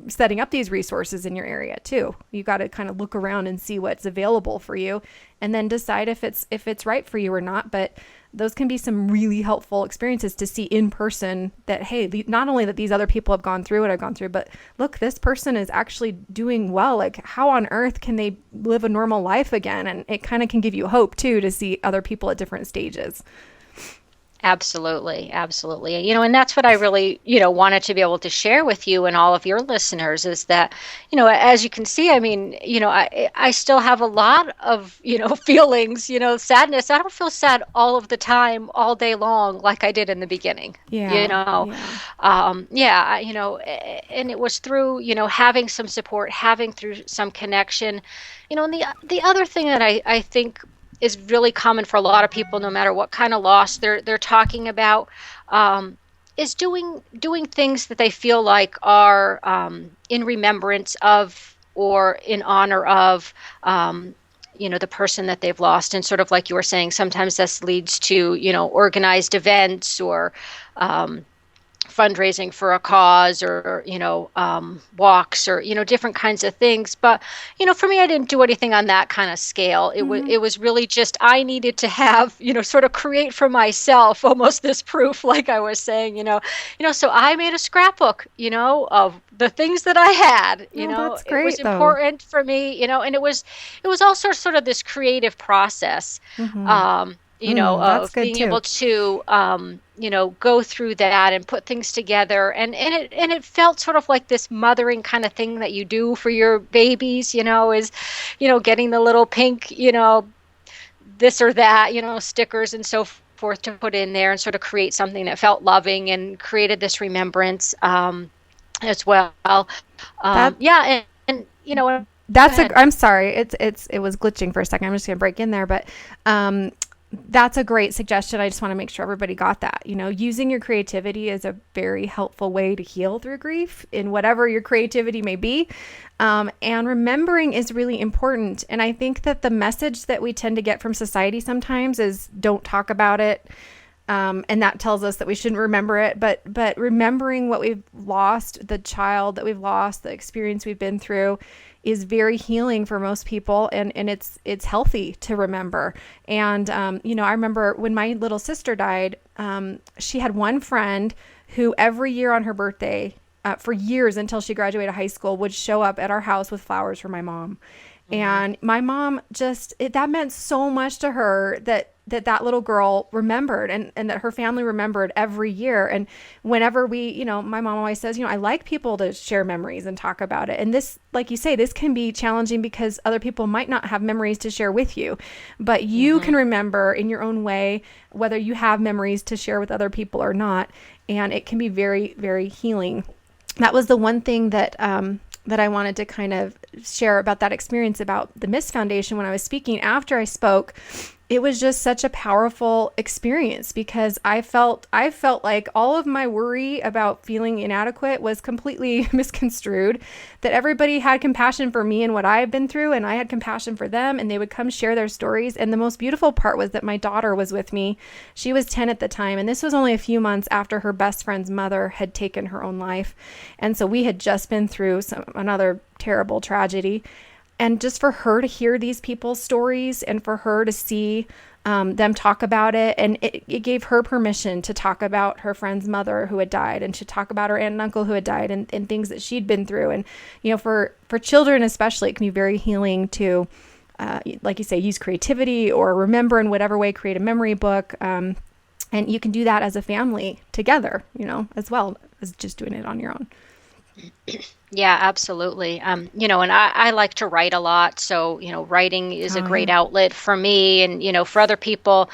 Speaker 1: setting up these resources in your area too. You got to kind of look around and see what's available for you, and then decide if it's right for you or not. But those can be some really helpful experiences to see in person, that, hey, not only that these other people have gone through what I've gone through, but look, this person is actually doing well. Like, how on earth can they live a normal life again? And it kind of can give you hope too, to see other people at different stages.
Speaker 2: Absolutely. Absolutely. And that's what I really, wanted to be able to share with you and all of your listeners, is that, as you can see, I mean, I still have a lot of, feelings, sadness. I don't feel sad all of the time, all day long, like I did in the beginning. And it was through, having some support, having through some connection, and the other thing that I think is really common for a lot of people, no matter what kind of loss they're talking about, is doing things that they feel like are in remembrance of, or in honor of, the person that they've lost. And sort of like you were saying, sometimes this leads to, organized events, or fundraising for a cause, or walks, or different kinds of things. But for me, I didn't do anything on that kind of scale. It was really just, I needed to have sort of create for myself almost this proof, like I was saying. So I made a scrapbook of the things that I had.
Speaker 1: That's great,
Speaker 2: it was important for me. And it was also sort of this creative process. Of being able to, go through that and put things together. And it felt sort of like this mothering kind of thing that you do for your babies, is, getting the little pink, this or that, stickers and so forth to put in there, and sort of create something that felt loving and created this remembrance as well. I'm
Speaker 1: sorry. It was glitching for a second. I'm just going to break in there, but, that's a great suggestion. I just want to make sure everybody got that. Using your creativity is a very helpful way to heal through grief, in whatever your creativity may be. And remembering is really important. And I think that the message that we tend to get from society sometimes is, don't talk about it. And that tells us that we shouldn't remember it. But remembering what we've lost, the child that we've lost, the experience we've been through, is very healing for most people, and it's healthy to remember. And I remember when my little sister died, she had one friend who every year on her birthday, for years until she graduated high school, would show up at our house with flowers for my mom. And my mom that meant so much to her, that little girl remembered, and that her family remembered every year. And whenever my mom always says, I like people to share memories and talk about it. And this, like you say, this can be challenging because other people might not have memories to share with you, but you can remember in your own way, whether you have memories to share with other people or not. And it can be very, very healing. That was the one thing that I wanted to kind of share about that experience about the Miss Foundation. When I was speaking, after I spoke, it was just such a powerful experience because I felt like all of my worry about feeling inadequate was completely misconstrued, that everybody had compassion for me and what I had been through, and I had compassion for them, and they would come share their stories. And the most beautiful part was that my daughter was with me. She was 10 at the time, and this was only a few months after her best friend's mother had taken her own life. And so we had just been through another terrible tragedy. And just for her to hear these people's stories and for her to see them talk about it, and it gave her permission to talk about her friend's mother who had died, and to talk about her aunt and uncle who had died, and things that she'd been through. And, for children especially, it can be very healing to, like you say, use creativity or remember in whatever way, create a memory book. And you can do that as a family together, as well as just doing it on your own.
Speaker 2: Yeah, absolutely. And I like to write a lot. So, writing is a great outlet for me, and, for other people,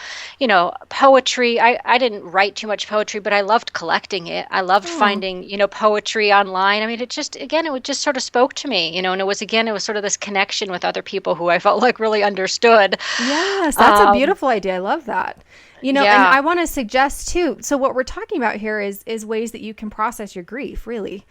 Speaker 2: poetry. I didn't write too much poetry, but I loved collecting it. I loved finding, poetry online. I mean, it just sort of spoke to me, and it was sort of this connection with other people who I felt like really understood.
Speaker 1: Yes, that's a beautiful idea. I love that. And I want to suggest too, so what we're talking about here is ways that you can process your grief, really.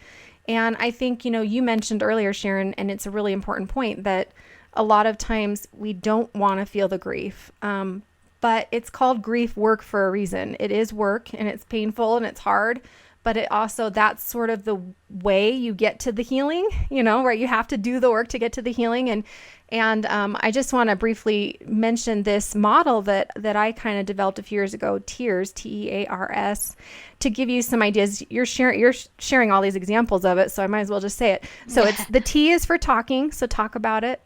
Speaker 1: And I think, you mentioned earlier, Sharon, and it's a really important point, that a lot of times we don't want to feel the grief. But it's called grief work for a reason. It is work, and it's painful and it's hard, but it also, that's sort of the way you get to the healing, right? You have to do the work to get to the healing. And I just want to briefly mention this model that I kind of developed a few years ago, TEARS, TEARS, to give you some ideas. You're sharing all these examples of it, so I might as well just say it. So it's the T is for talking, so talk about it.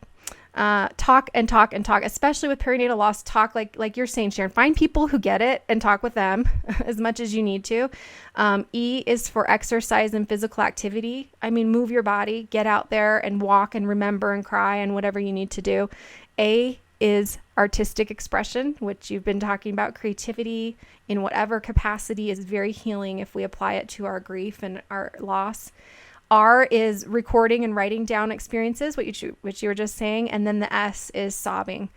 Speaker 1: Talk and talk and talk, especially with perinatal loss. Talk like you're saying, Sharon. Find people who get it and talk with them as much as you need to. E is for exercise and physical activity. I mean, move your body, get out there and walk and remember and cry and whatever you need to do. A is artistic expression, which you've been talking about. Creativity in whatever capacity is very healing if we apply it to our grief and our loss. R is recording and writing down experiences, which you were just saying. And then the S is sobbing.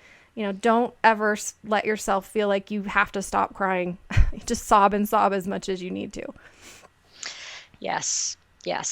Speaker 1: Don't ever let yourself feel like you have to stop crying. Just sob as much as you need to.
Speaker 2: Yes.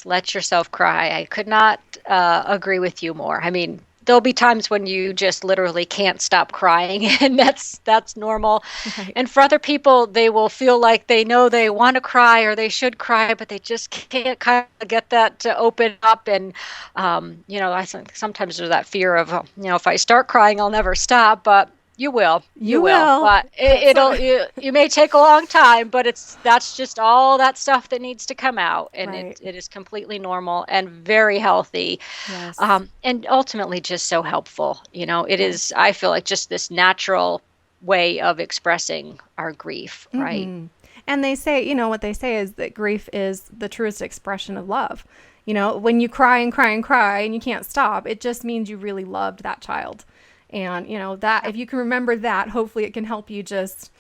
Speaker 2: Let yourself cry. I could not agree with you more. I mean, there'll be times when you just literally can't stop crying, and that's normal. Right. And for other people, they will feel like they know they want to cry or they should cry, but they just can't kind of get that to open up. And, I think sometimes there's that fear of, if I start crying, I'll never stop, but you will. You will. But you may take a long time, but that's just all that stuff that needs to come out. And right. it is completely normal and very healthy. Yes. And ultimately just so helpful. It is, I feel like, just this natural way of expressing our grief, right? Mm-hmm.
Speaker 1: And they say, what they say is that grief is the truest expression of love. When you cry and cry and cry and you can't stop, it just means you really loved that child. And, that if you can remember that, hopefully it can help you just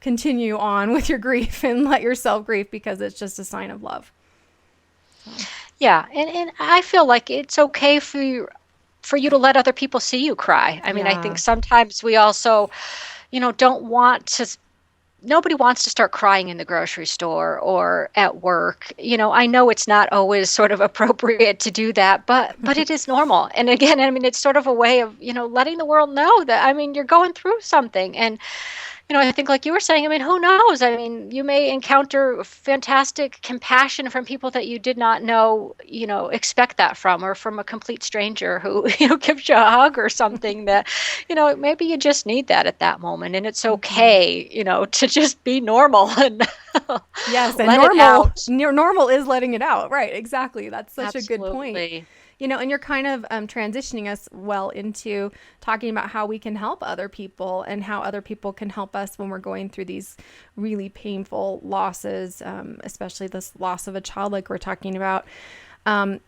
Speaker 1: continue on with your grief and let yourself grieve, because it's just a sign of love.
Speaker 2: Yeah. And I feel like it's okay for you to let other people see you cry. I mean, I think sometimes we also, don't want to. Nobody wants to start crying in the grocery store or at work. I know it's not always sort of appropriate to do that, but it is normal. And again, I mean, it's sort of a way of, letting the world know that, I mean, you're going through something. And, I think like you were saying, I mean, who knows? I mean, you may encounter fantastic compassion from people that you did not know, expect that from, or from a complete stranger who, gives you a hug or something that, maybe you just need that at that moment. And it's okay, to just be normal and
Speaker 1: yes, and normal is letting it out. Right. Exactly. That's such a good point. And you're kind of transitioning us well into talking about how we can help other people and how other people can help us when we're going through these really painful losses, especially this loss of a child like we're talking about. I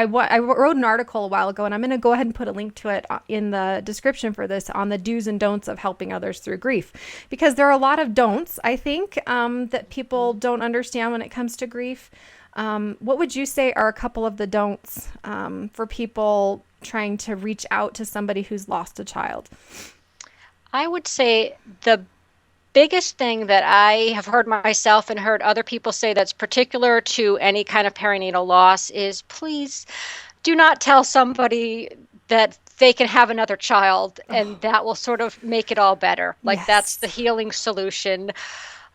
Speaker 1: wrote an article a while ago, and I'm going to go ahead and put a link to it in the description for this, on the do's and don'ts of helping others through grief, because there are a lot of don'ts, I think, that people don't understand when it comes to grief. What would you say are a couple of the don'ts for people trying to reach out to somebody who's lost a child?
Speaker 2: I would say the biggest thing that I have heard myself and heard other people say that's particular to any kind of perinatal loss is, please do not tell somebody that they can have another child and that will sort of make it all better. Like
Speaker 1: Yes.
Speaker 2: that's the healing solution.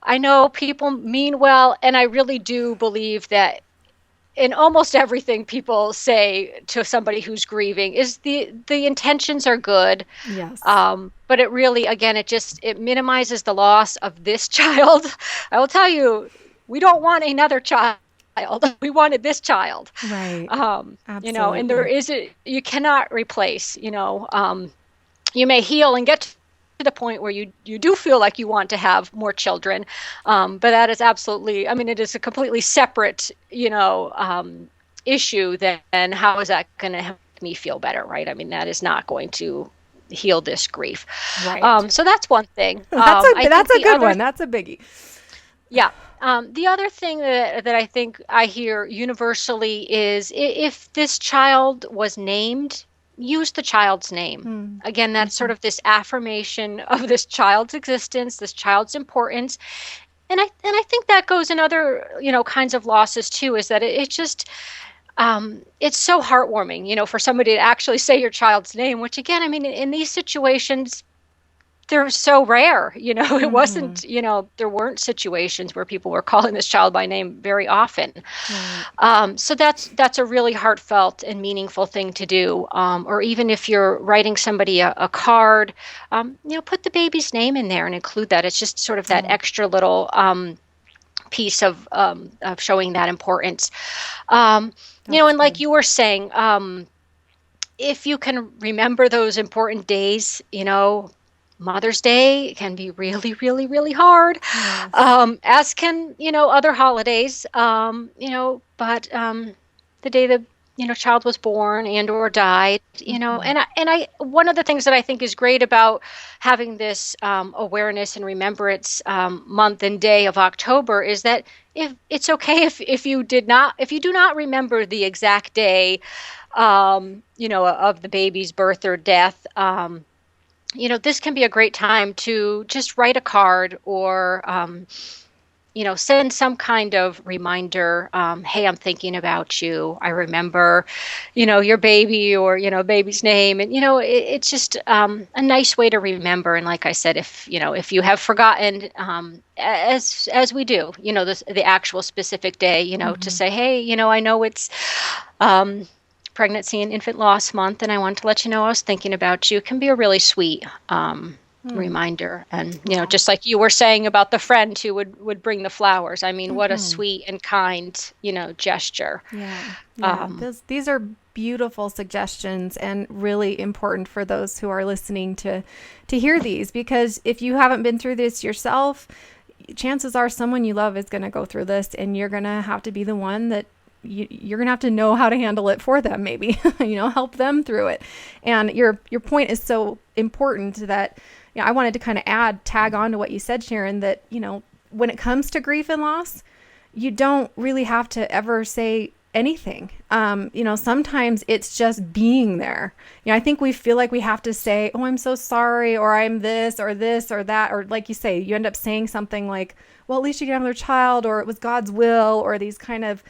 Speaker 2: I know people mean well, and I really do believe that in almost everything people say to somebody who's grieving is the intentions are good.
Speaker 1: Yes.
Speaker 2: But it really, again, it minimizes the loss of this child. I will tell you, we don't want another child. We wanted this child.
Speaker 1: Right.
Speaker 2: Absolutely. And you cannot replace, you may heal and get to the point where you do feel like you want to have more children. But that is absolutely, it is a completely separate, issue than how is that going to help me feel better, right? That is not going to heal this grief.
Speaker 1: Right.
Speaker 2: So that's one thing.
Speaker 1: That's a good one. That's a biggie.
Speaker 2: Yeah. The other thing that I think I hear universally is if this child was named, use the child's name. Again, that's sort of this affirmation of this child's existence, this child's importance. And I think that goes in other, kinds of losses too, is that it just, it's so heartwarming, for somebody to actually say your child's name, which again, in these situations, they're so rare, it wasn't, there weren't situations where people were calling this child by name very often. So that's a really heartfelt and meaningful thing to do. Or even if you're writing somebody a card, put the baby's name in there and include that. It's just sort of that extra little piece of showing that importance. And like you were saying, if you can remember those important days, Mother's Day can be really, really, really hard, as can, other holidays, but the day the, child was born and or died, and I one of the things that I think is great about having this awareness and remembrance month and day of October is that if it's okay if you do not remember the exact day, of the baby's birth or death, this can be a great time to just write a card or, send some kind of reminder. Hey, I'm thinking about you. I remember, your baby or, baby's name. And, it's just a nice way to remember. And like I said, if you have forgotten, as we do, the actual specific day, to say, hey, I know it's, Pregnancy and Infant Loss Month, and I want to let you know I was thinking about you. Can be a really sweet reminder. And, just like you were saying about the friend who would bring the flowers. What a sweet and kind, gesture.
Speaker 1: Yeah. These are beautiful suggestions and really important for those who are listening to hear these, because if you haven't been through this yourself, chances are someone you love is going to go through this, and you're going to have to be the one that you're going to have to know how to handle it for them, maybe, help them through it. And your point is so important that, I wanted to kind of tag on to what you said, Sharon, that, when it comes to grief and loss, you don't really have to ever say anything. Sometimes it's just being there. I think we feel like we have to say, oh, I'm so sorry, or I'm this or that, or like you say, you end up saying something like, well, at least you can have another child, or it was God's will, or these kind of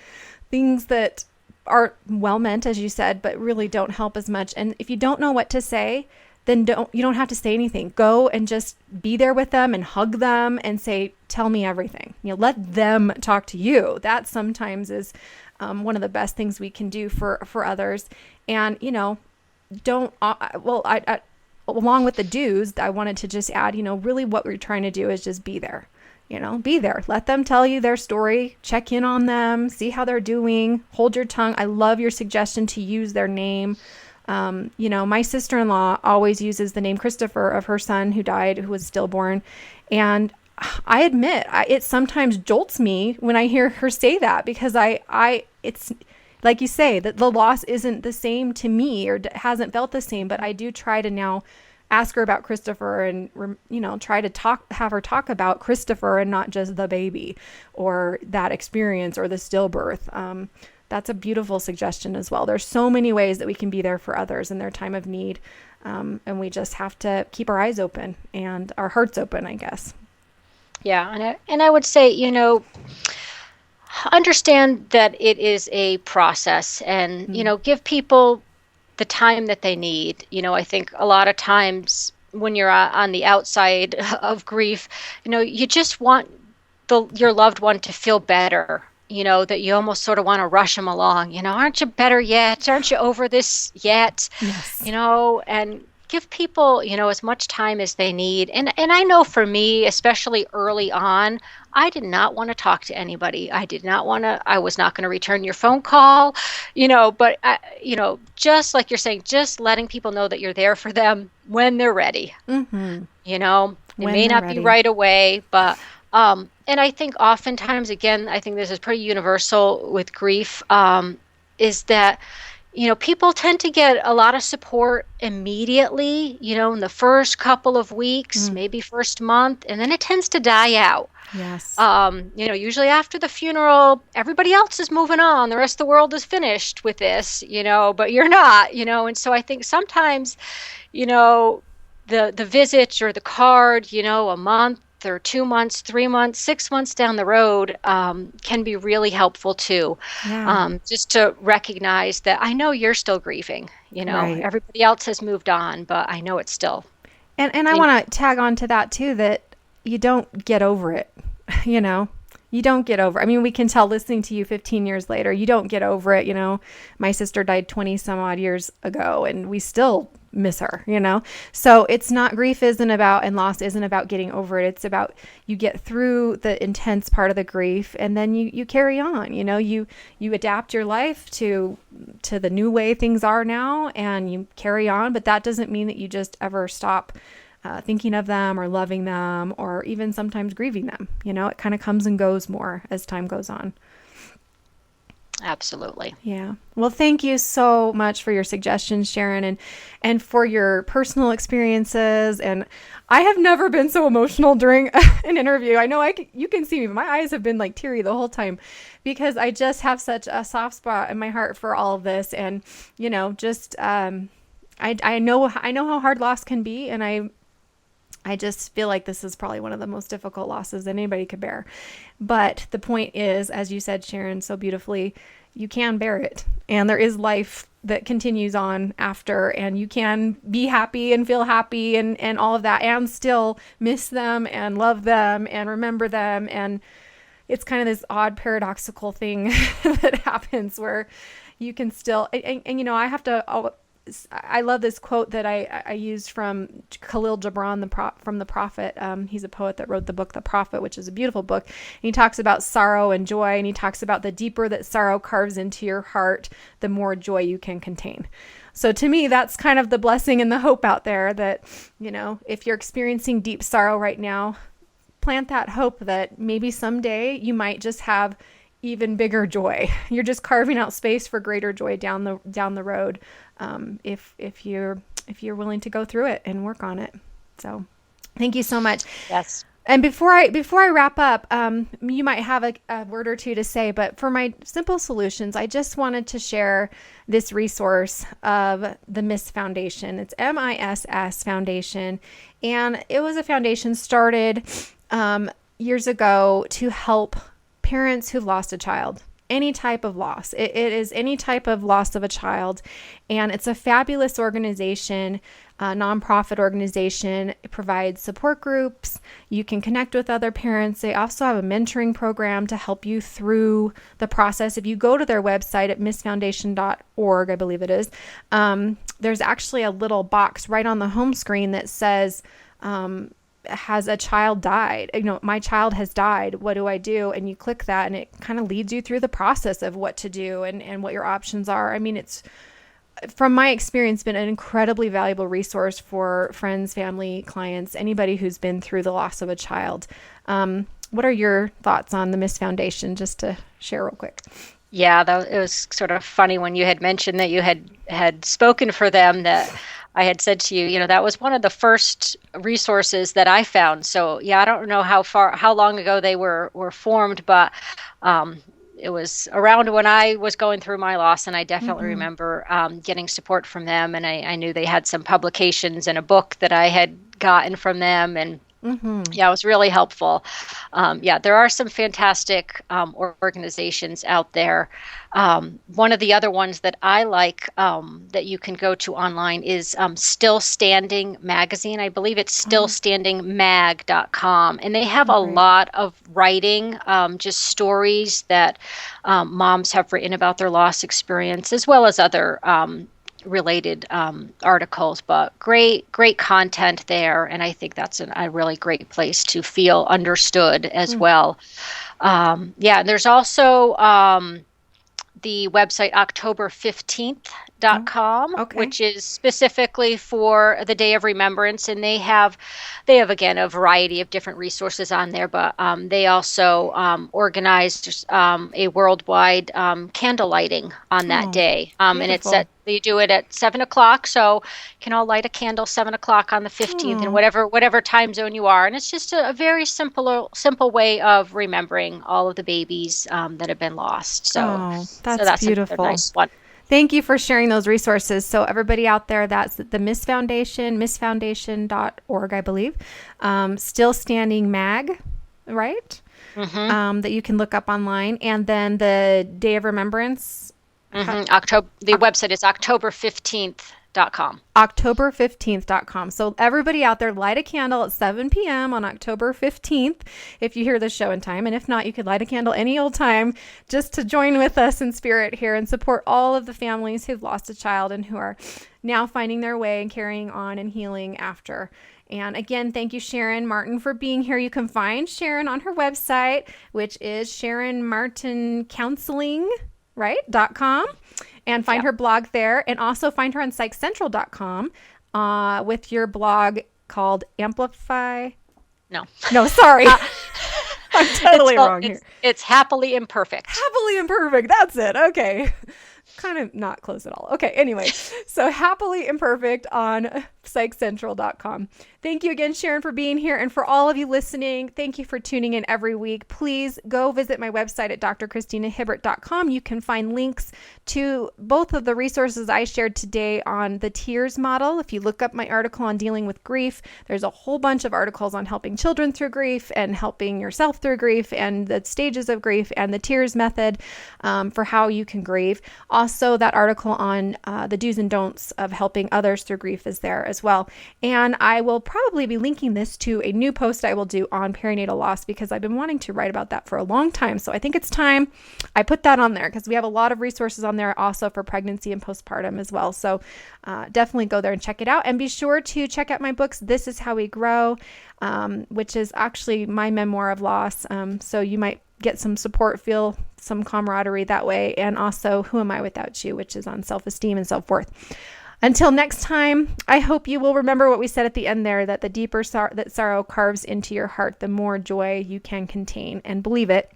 Speaker 1: things that are well meant, as you said, but really don't help as much. And if you don't know what to say, then you don't have to say anything. Go and just be there with them and hug them and say, tell me everything. Let them talk to you. That sometimes is one of the best things we can do for others. And, don't, along with the do's, I wanted to just add, really what we're trying to do is just be there. Be there. Let them tell you their story. Check in on them. See how they're doing. Hold your tongue. I love your suggestion to use their name. My sister-in-law always uses the name Christopher of her son who died, who was stillborn. And I admit, it sometimes jolts me when I hear her say that, because it's like you say, that the loss isn't the same to me, or hasn't felt the same, but I do try to now ask her about Christopher and, try to have her talk about Christopher and not just the baby or that experience or the stillbirth. that's a beautiful suggestion as well. There's so many ways that we can be there for others in their time of need. And we just have to keep our eyes open and our hearts open, I guess.
Speaker 2: Yeah. And I would say, understand that it is a process, and, give people the time that they need. I think a lot of times when you're on the outside of grief, you just want your loved one to feel better, that you almost sort of want to rush them along, aren't you better yet? Aren't you over this yet?
Speaker 1: Yes.
Speaker 2: And give people, as much time as they need. And I know for me, especially early on, I did not want to talk to anybody. I was not going to return your phone call, but just like you're saying, just letting people know that you're there for them when they're ready.
Speaker 1: Mm-hmm.
Speaker 2: It may not be right away, but, and I think oftentimes, again, I think this is pretty universal with grief, is that, people tend to get a lot of support immediately, in the first couple of weeks, maybe first month, and then it tends to die out.
Speaker 1: Yes.
Speaker 2: Usually after the funeral, everybody else is moving on. The rest of the world is finished with this, but you're not, and so I think sometimes, the visit or the card, a month or 2 months, 3 months, 6 months down the road, can be really helpful too.
Speaker 1: Yeah.
Speaker 2: Just to recognize that I know you're still grieving,
Speaker 1: Right.
Speaker 2: Everybody else has moved on, but I know it's still.
Speaker 1: And I want to tag on to that too, that you don't get over it, you don't get over. I mean, we can tell listening to you 15 years later, you don't get over it. My sister died 20 some odd years ago and we still miss her, So it's not, grief isn't about, and loss isn't about getting over it. It's about, you get through the intense part of the grief and then you carry on, you adapt your life to the new way things are now and you carry on, but that doesn't mean that you just ever stop thinking of them or loving them or even sometimes grieving them. It kind of comes and goes more as time goes on.
Speaker 2: Absolutely.
Speaker 1: Yeah. Well, thank you so much for your suggestions, Sharon, and for your personal experiences. And I have never been so emotional during an interview. I know you can see me, but my eyes have been like teary the whole time because I just have such a soft spot in my heart for all of this. And, just, I know how hard loss can be. And I just feel like this is probably one of the most difficult losses that anybody could bear. But the point is, as you said, Sharon, so beautifully, you can bear it. And there is life that continues on after, and you can be happy and feel happy and all of that, and still miss them and love them and remember them. And it's kind of this odd paradoxical thing that happens where you can still, and I love this quote that I used from Khalil Gibran, from The Prophet. He's a poet that wrote the book The Prophet, which is a beautiful book. And he talks about sorrow and joy, and he talks about the deeper that sorrow carves into your heart, the more joy you can contain. So to me, that's kind of the blessing and the hope out there that, if you're experiencing deep sorrow right now, plant that hope that maybe someday you might just have even bigger joy. You're just carving out space for greater joy down the road. If you're willing to go through it and work on it. So thank you so much.
Speaker 2: Yes.
Speaker 1: And before I wrap up, you might have a word or two to say, but for my simple solutions, I just wanted to share this resource of the MISS Foundation. It's MISS Foundation. And it was a foundation started years ago to help parents who've lost a child. Any type of loss. It is any type of loss of a child. And it's a fabulous organization, a nonprofit organization. It provides support groups. You can connect with other parents. They also have a mentoring program to help you through the process. If you go to their website at missfoundation.org, I believe it is, there's actually a little box right on the home screen that says, has a child died? My child has died. What do I do? And you click that and it kind of leads you through the process of what to do and what your options are. I mean, it's, from my experience, been an incredibly valuable resource for friends, family, clients, anybody who's been through the loss of a child. What are your thoughts on the MISS Foundation, just to share real quick?
Speaker 2: Yeah, it was sort of funny when you had mentioned that you had spoken for them, that I had said to you, that was one of the first resources that I found. So yeah, I don't know how long ago they were formed, but it was around when I was going through my loss, and I definitely remember getting support from them. And I knew they had some publications and a book that I had gotten from them, and yeah, it was really helpful. There are some fantastic organizations out there. One of the other ones that I like that you can go to online is Still Standing Magazine. I believe it's stillstandingmag.com. And they have a lot of writing, just stories that moms have written about their loss experience, as well as other related articles, but great content there. And I think that's a really great place to feel understood as well. There's also the website October15th.com, which is specifically for the Day of Remembrance. And they have again, a variety of different resources on there, but they also organized a worldwide candle lighting on that day. And they do it at 7:00. So you can all light a candle 7:00 on the 15th in whatever time zone you are. And it's just a very simple way of remembering all of the babies that have been lost. So that's beautiful. A nice one.
Speaker 1: Thank you for sharing those resources. So everybody out there, that's the Miss Foundation, missfoundation.org, I believe. Still Standing Mag, right? That you can look up online. And then the Day of Remembrance.
Speaker 2: The website is October15th.com.
Speaker 1: October15th.com. So everybody out there, light a candle at 7 p.m. on October 15th if you hear the show in time. And if not, you could light a candle any old time just to join with us in spirit here and support all of the families who've lost a child and who are now finding their way and carrying on and healing after. And again, thank you, Sharon Martin, for being here. You can find Sharon on her website, which is Sharon Martin Counseling, .com, and find her blog there, and also find her on psychcentral.com with your blog called Amplify.
Speaker 2: No,
Speaker 1: sorry. I'm totally wrong here.
Speaker 2: It's Happily Imperfect.
Speaker 1: Happily Imperfect. That's it. Okay. Kind of not close at all. Okay. Anyway, so Happily Imperfect on psychcentral.com. Thank you again, Sharon, for being here. And for all of you listening, thank you for tuning in every week. Please go visit my website at drchristinahibbert.com. You can find links to both of the resources I shared today on the TEARS model. If you look up my article on dealing with grief, there's a whole bunch of articles on helping children through grief and helping yourself through grief and the stages of grief and the TEARS method for how you can grieve. Also, that article on the do's and don'ts of helping others through grief is there as well. And I will probably be linking this to a new post I will do on perinatal loss because I've been wanting to write about that for a long time. So I think it's time I put that on there because we have a lot of resources on there also for pregnancy and postpartum as well. So definitely go there and check it out. And be sure to check out my books, This Is How We Grow, which is actually my memoir of loss. So you might get some support, feel some camaraderie that way. And also Who Am I Without You, which is on self-esteem and self-worth. Until next time, I hope you will remember what we said at the end there, that the deeper that sorrow carves into your heart, the more joy you can contain. And believe it,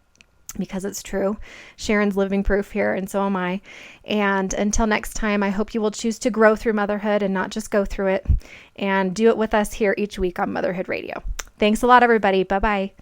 Speaker 1: because it's true. Sharon's living proof here, and so am I. And until next time, I hope you will choose to grow through motherhood and not just go through it. And do it with us here each week on Motherhood Radio. Thanks a lot, everybody. Bye-bye.